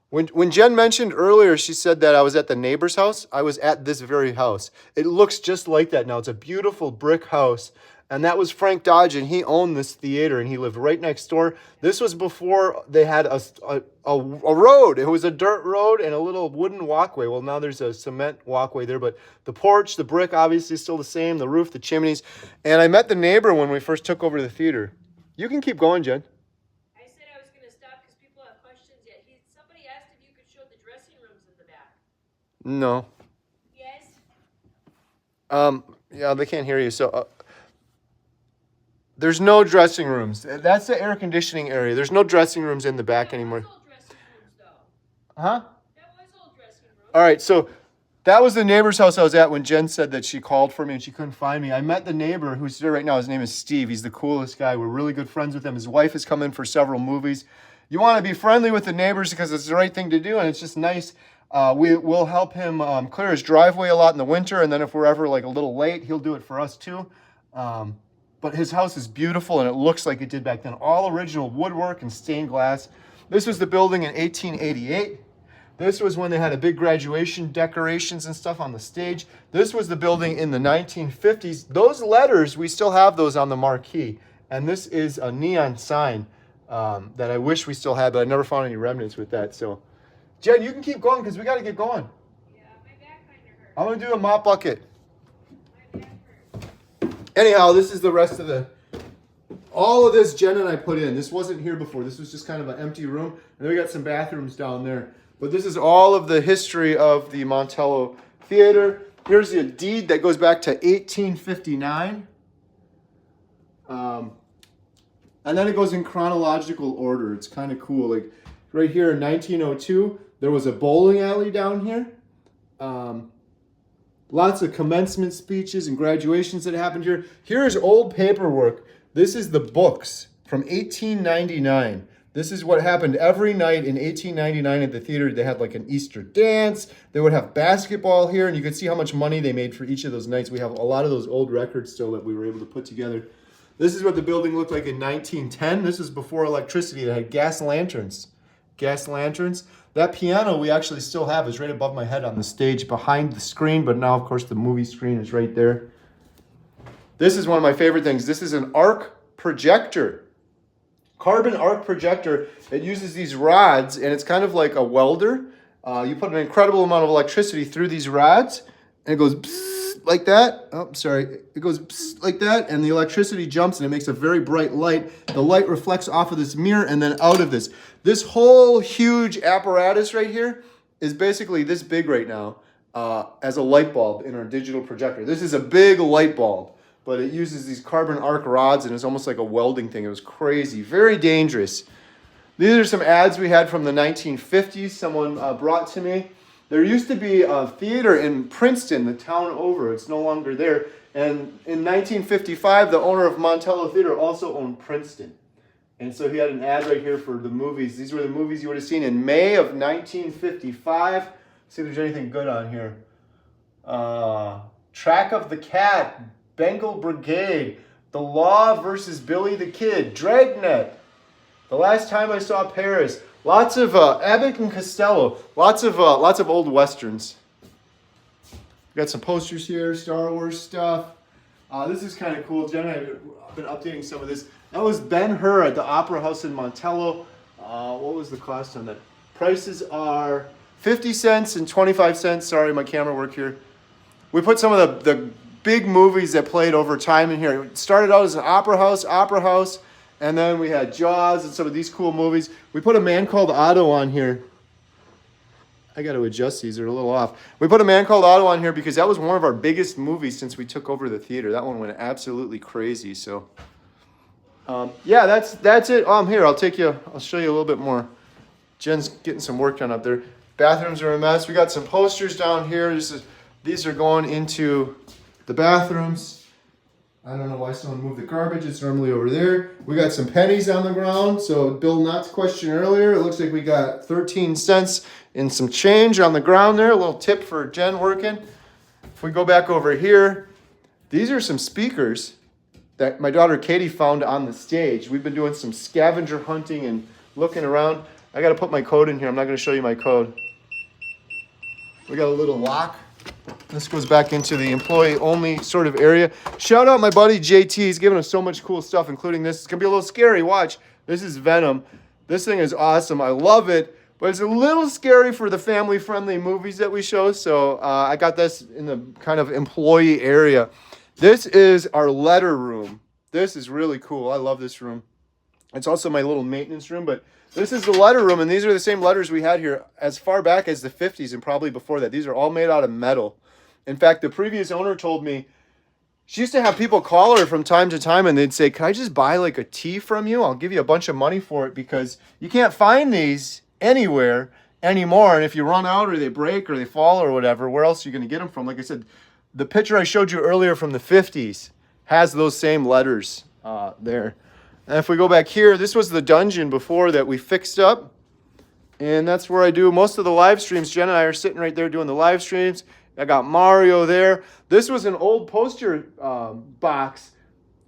when Jen mentioned earlier, she said that I was at the neighbor's house. I was at this very house. It looks just like that now. It's a beautiful brick house. And that was Frank Dodge, and he owned this theater, and he lived right next door. This was before they had a road. It was a dirt road and a little wooden walkway. Well, now there's a cement walkway there, but the porch, the brick, obviously is still the same, the roof, the chimneys. And I met the neighbor when we first took over the theater. You can keep going, Jen. I said I was going to stop because people have questions yet. Somebody asked if you could show the dressing rooms in the back. No. Yes? Yeah, they can't hear you, so... There's no dressing rooms. That's the air conditioning area. There's no dressing rooms in the back anymore. That was old dressing rooms, though. Huh? That was old dressing rooms. All right, so that was the neighbor's house I was at when Jen said that she called for me and she couldn't find me. I met the neighbor who's there right now. His name is Steve. He's the coolest guy. We're really good friends with him. His wife has come in for several movies. You want to be friendly with the neighbors because it's the right thing to do, and it's just nice. We'll help him clear his driveway a lot in the winter, and then if we're ever like a little late, he'll do it for us too. But his house is beautiful, and it looks like it did back then. All original woodwork and stained glass. This was the building in 1888. This was when they had a big graduation decorations and stuff on the stage. This was the building in the 1950s. Those letters, we still have those on the marquee. And this is a neon sign that I wish we still had, but I never found any remnants with that. So, Jen, you can keep going because we got to get going. Yeah, my back kind of hurts. I'm going to do a mop bucket. My back hurts. Anyhow, this is the rest of all of this Jen and I put in. This wasn't here before. This was just kind of an empty room. And then we got some bathrooms down there. But this is all of the history of the Montello Theater. Here's a deed that goes back to 1859. And then it goes in chronological order. It's kind of cool. Like right here in 1902, there was a bowling alley down here. Lots of commencement speeches and graduations that happened here. Here is old paperwork. This is the books from 1899. This is what happened every night in 1899 at the theater. They had like an Easter dance. They would have basketball here, and you could see how much money they made for each of those nights. We have a lot of those old records still that we were able to put together. This is what the building looked like in 1910. This is before electricity. They had gas lanterns. Gas lanterns. That piano we actually still have is right above my head on the stage behind the screen, but now, of course, the movie screen is right there. This is one of my favorite things. This is an arc projector. Carbon arc projector. It uses these rods, and it's kind of like a welder. You put an incredible amount of electricity through these rods, and it goes psst, like that. Oh, sorry. It goes psst, like that, and the electricity jumps, and it makes a very bright light. The light reflects off of this mirror and then out of this. This whole huge apparatus right here is basically this big right now as a light bulb in our digital projector. This is a big light bulb, but it uses these carbon arc rods, and it's almost like a welding thing. It was crazy, very dangerous. These are some ads we had from the 1950s. Someone brought to me. There used to be a theater in Princeton, the town over. It's no longer there. And in 1955, the owner of Montello Theater also owned Princeton. And so he had an ad right here for the movies. These were the movies you would have seen in May of 1955. See if there's anything good on here. Track of the Cat, Bengal Brigade, The Law versus Billy the Kid, Dragnet, The Last Time I Saw Paris. Lots of Abbott and Costello. Lots of old westerns. Got some posters here, Star Wars stuff. This is kind of cool. Jen and I have been updating some of this. That was Ben-Hur at the Opera House in Montello. What was the cost on that? Prices are 50 cents and 25 cents. Sorry, my camera work here. We put some of the big movies that played over time in here. It started out as an opera house, and then we had Jaws and some of these cool movies. We put A Man Called Otto on here. I got to adjust these, they're a little off. We put A Man Called Otto on here because that was one of our biggest movies since we took over the theater. That one went absolutely crazy. So, yeah, that's it. Here, I'll show you a little bit more. Jen's getting some work done up there. Bathrooms are a mess. We got some posters down here. These are going into the bathrooms. I don't know why someone moved the garbage. It's normally over there. We got some pennies on the ground. So Bill Knott's question earlier, it looks like we got 13 cents and some change on the ground there. A little tip for Jen working. If we go back over here, these are some speakers that my daughter Katie found on the stage. We've been doing some scavenger hunting and looking around. I got to put my code in here. I'm not going to show you my code. We got a little lock. This goes back into the employee-only sort of area. Shout out my buddy JT. He's giving us so much cool stuff, including this. It's going to be a little scary. Watch. This is Venom. This thing is awesome. I love it. But it's a little scary for the family-friendly movies that we show. So I got this in the kind of employee area. This is our letter room. This is really cool. I love this room. It's also my little maintenance room, but this is the letter room, and these are the same letters we had here as far back as the 50s and probably before that. These are all made out of metal. In fact, the previous owner told me she used to have people call her from time to time, and they'd say, "Can I just buy like a tea from you? I'll give you a bunch of money for it because you can't find these anywhere anymore. And if you run out or they break or they fall or whatever, where else are you going to get them from?" Like I said, the picture I showed you earlier from the 50s has those same letters there. And if we go back here, this was the dungeon before that we fixed up. And that's where I do most of the live streams. Jen and I are sitting right there doing the live streams. I got Mario there. This was an old poster box.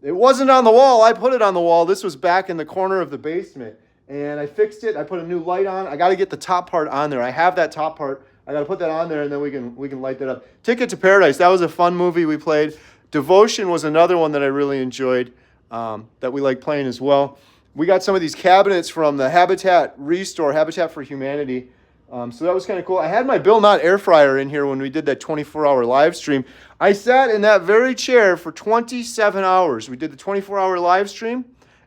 It wasn't on the wall. I put it on the wall. This was back in the corner of the basement. And I fixed it. I put a new light on. I got to get the top part on there. I have that top part. I got to put that on there, and then we can light that up. Ticket to Paradise. That was a fun movie we played. Devotion was another one that I really enjoyed. That we like playing as well. We got some of these cabinets from the Habitat Restore, Habitat for Humanity. So that was kind of cool. I had my Bill Knott air fryer in here when we did that 24-hour live stream. I sat in that very chair for 27 hours. We did the 24-hour live stream,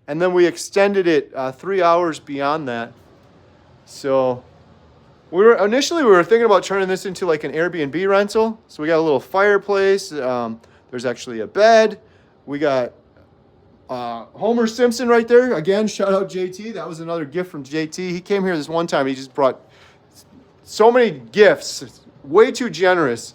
and then we extended it 3 hours beyond that. So initially we were thinking about turning this into like an Airbnb rental. So we got a little fireplace. There's actually a bed. We got Homer Simpson right there. Again, shout out JT. That was another gift from JT. He came here this one time. He just brought so many gifts. Way too generous.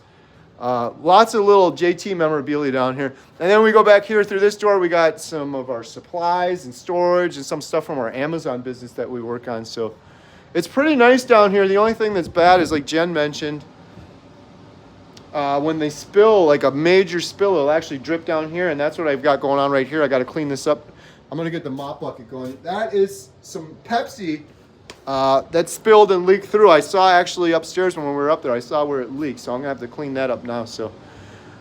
Lots of little JT memorabilia down here. And then we go back here through this door. We got some of our supplies and storage and some stuff from our Amazon business that we work on. So it's pretty nice down here. The only thing that's bad is, like Jen mentioned, when they spill, like a major spill, it'll actually drip down here, and that's what I've got going on right here. I got to clean this up. I'm going to get the mop bucket going. That is some Pepsi that spilled and leaked through. I saw actually upstairs when we were up there. I saw where it leaked, so I'm going to have to clean that up now. So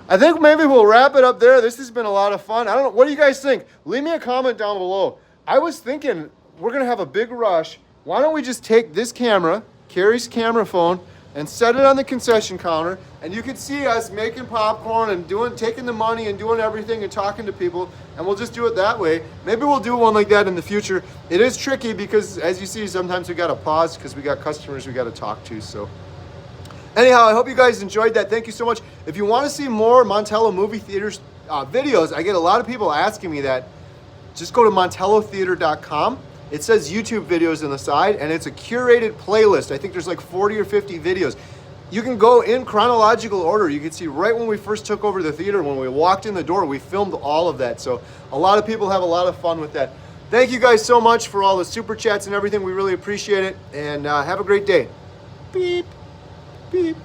I think maybe we'll wrap it up there. This has been a lot of fun. I don't know. What do you guys think? Leave me a comment down below. I was thinking we're going to have a big rush. Why don't we just take this camera, Carrie's camera phone, and set it on the concession counter, and you can see us making popcorn and taking the money and doing everything and talking to people, and we'll just do it that way. Maybe we'll do one like that in the future. It is tricky because, as you see, sometimes we got to pause because we got customers we got to talk to. So anyhow, I hope you guys enjoyed that. Thank you so much. If you want to see more Montello movie theaters videos, I get a lot of people asking me that. Just go to montellotheater.com. It says YouTube videos on the side, and it's a curated playlist. I think there's like 40 or 50 videos. You can go in chronological order. You can see right when we first took over the theater, when we walked in the door, we filmed all of that. So a lot of people have a lot of fun with that. Thank you guys so much for all the super chats and everything. We really appreciate it. And have a great day. Beep, beep.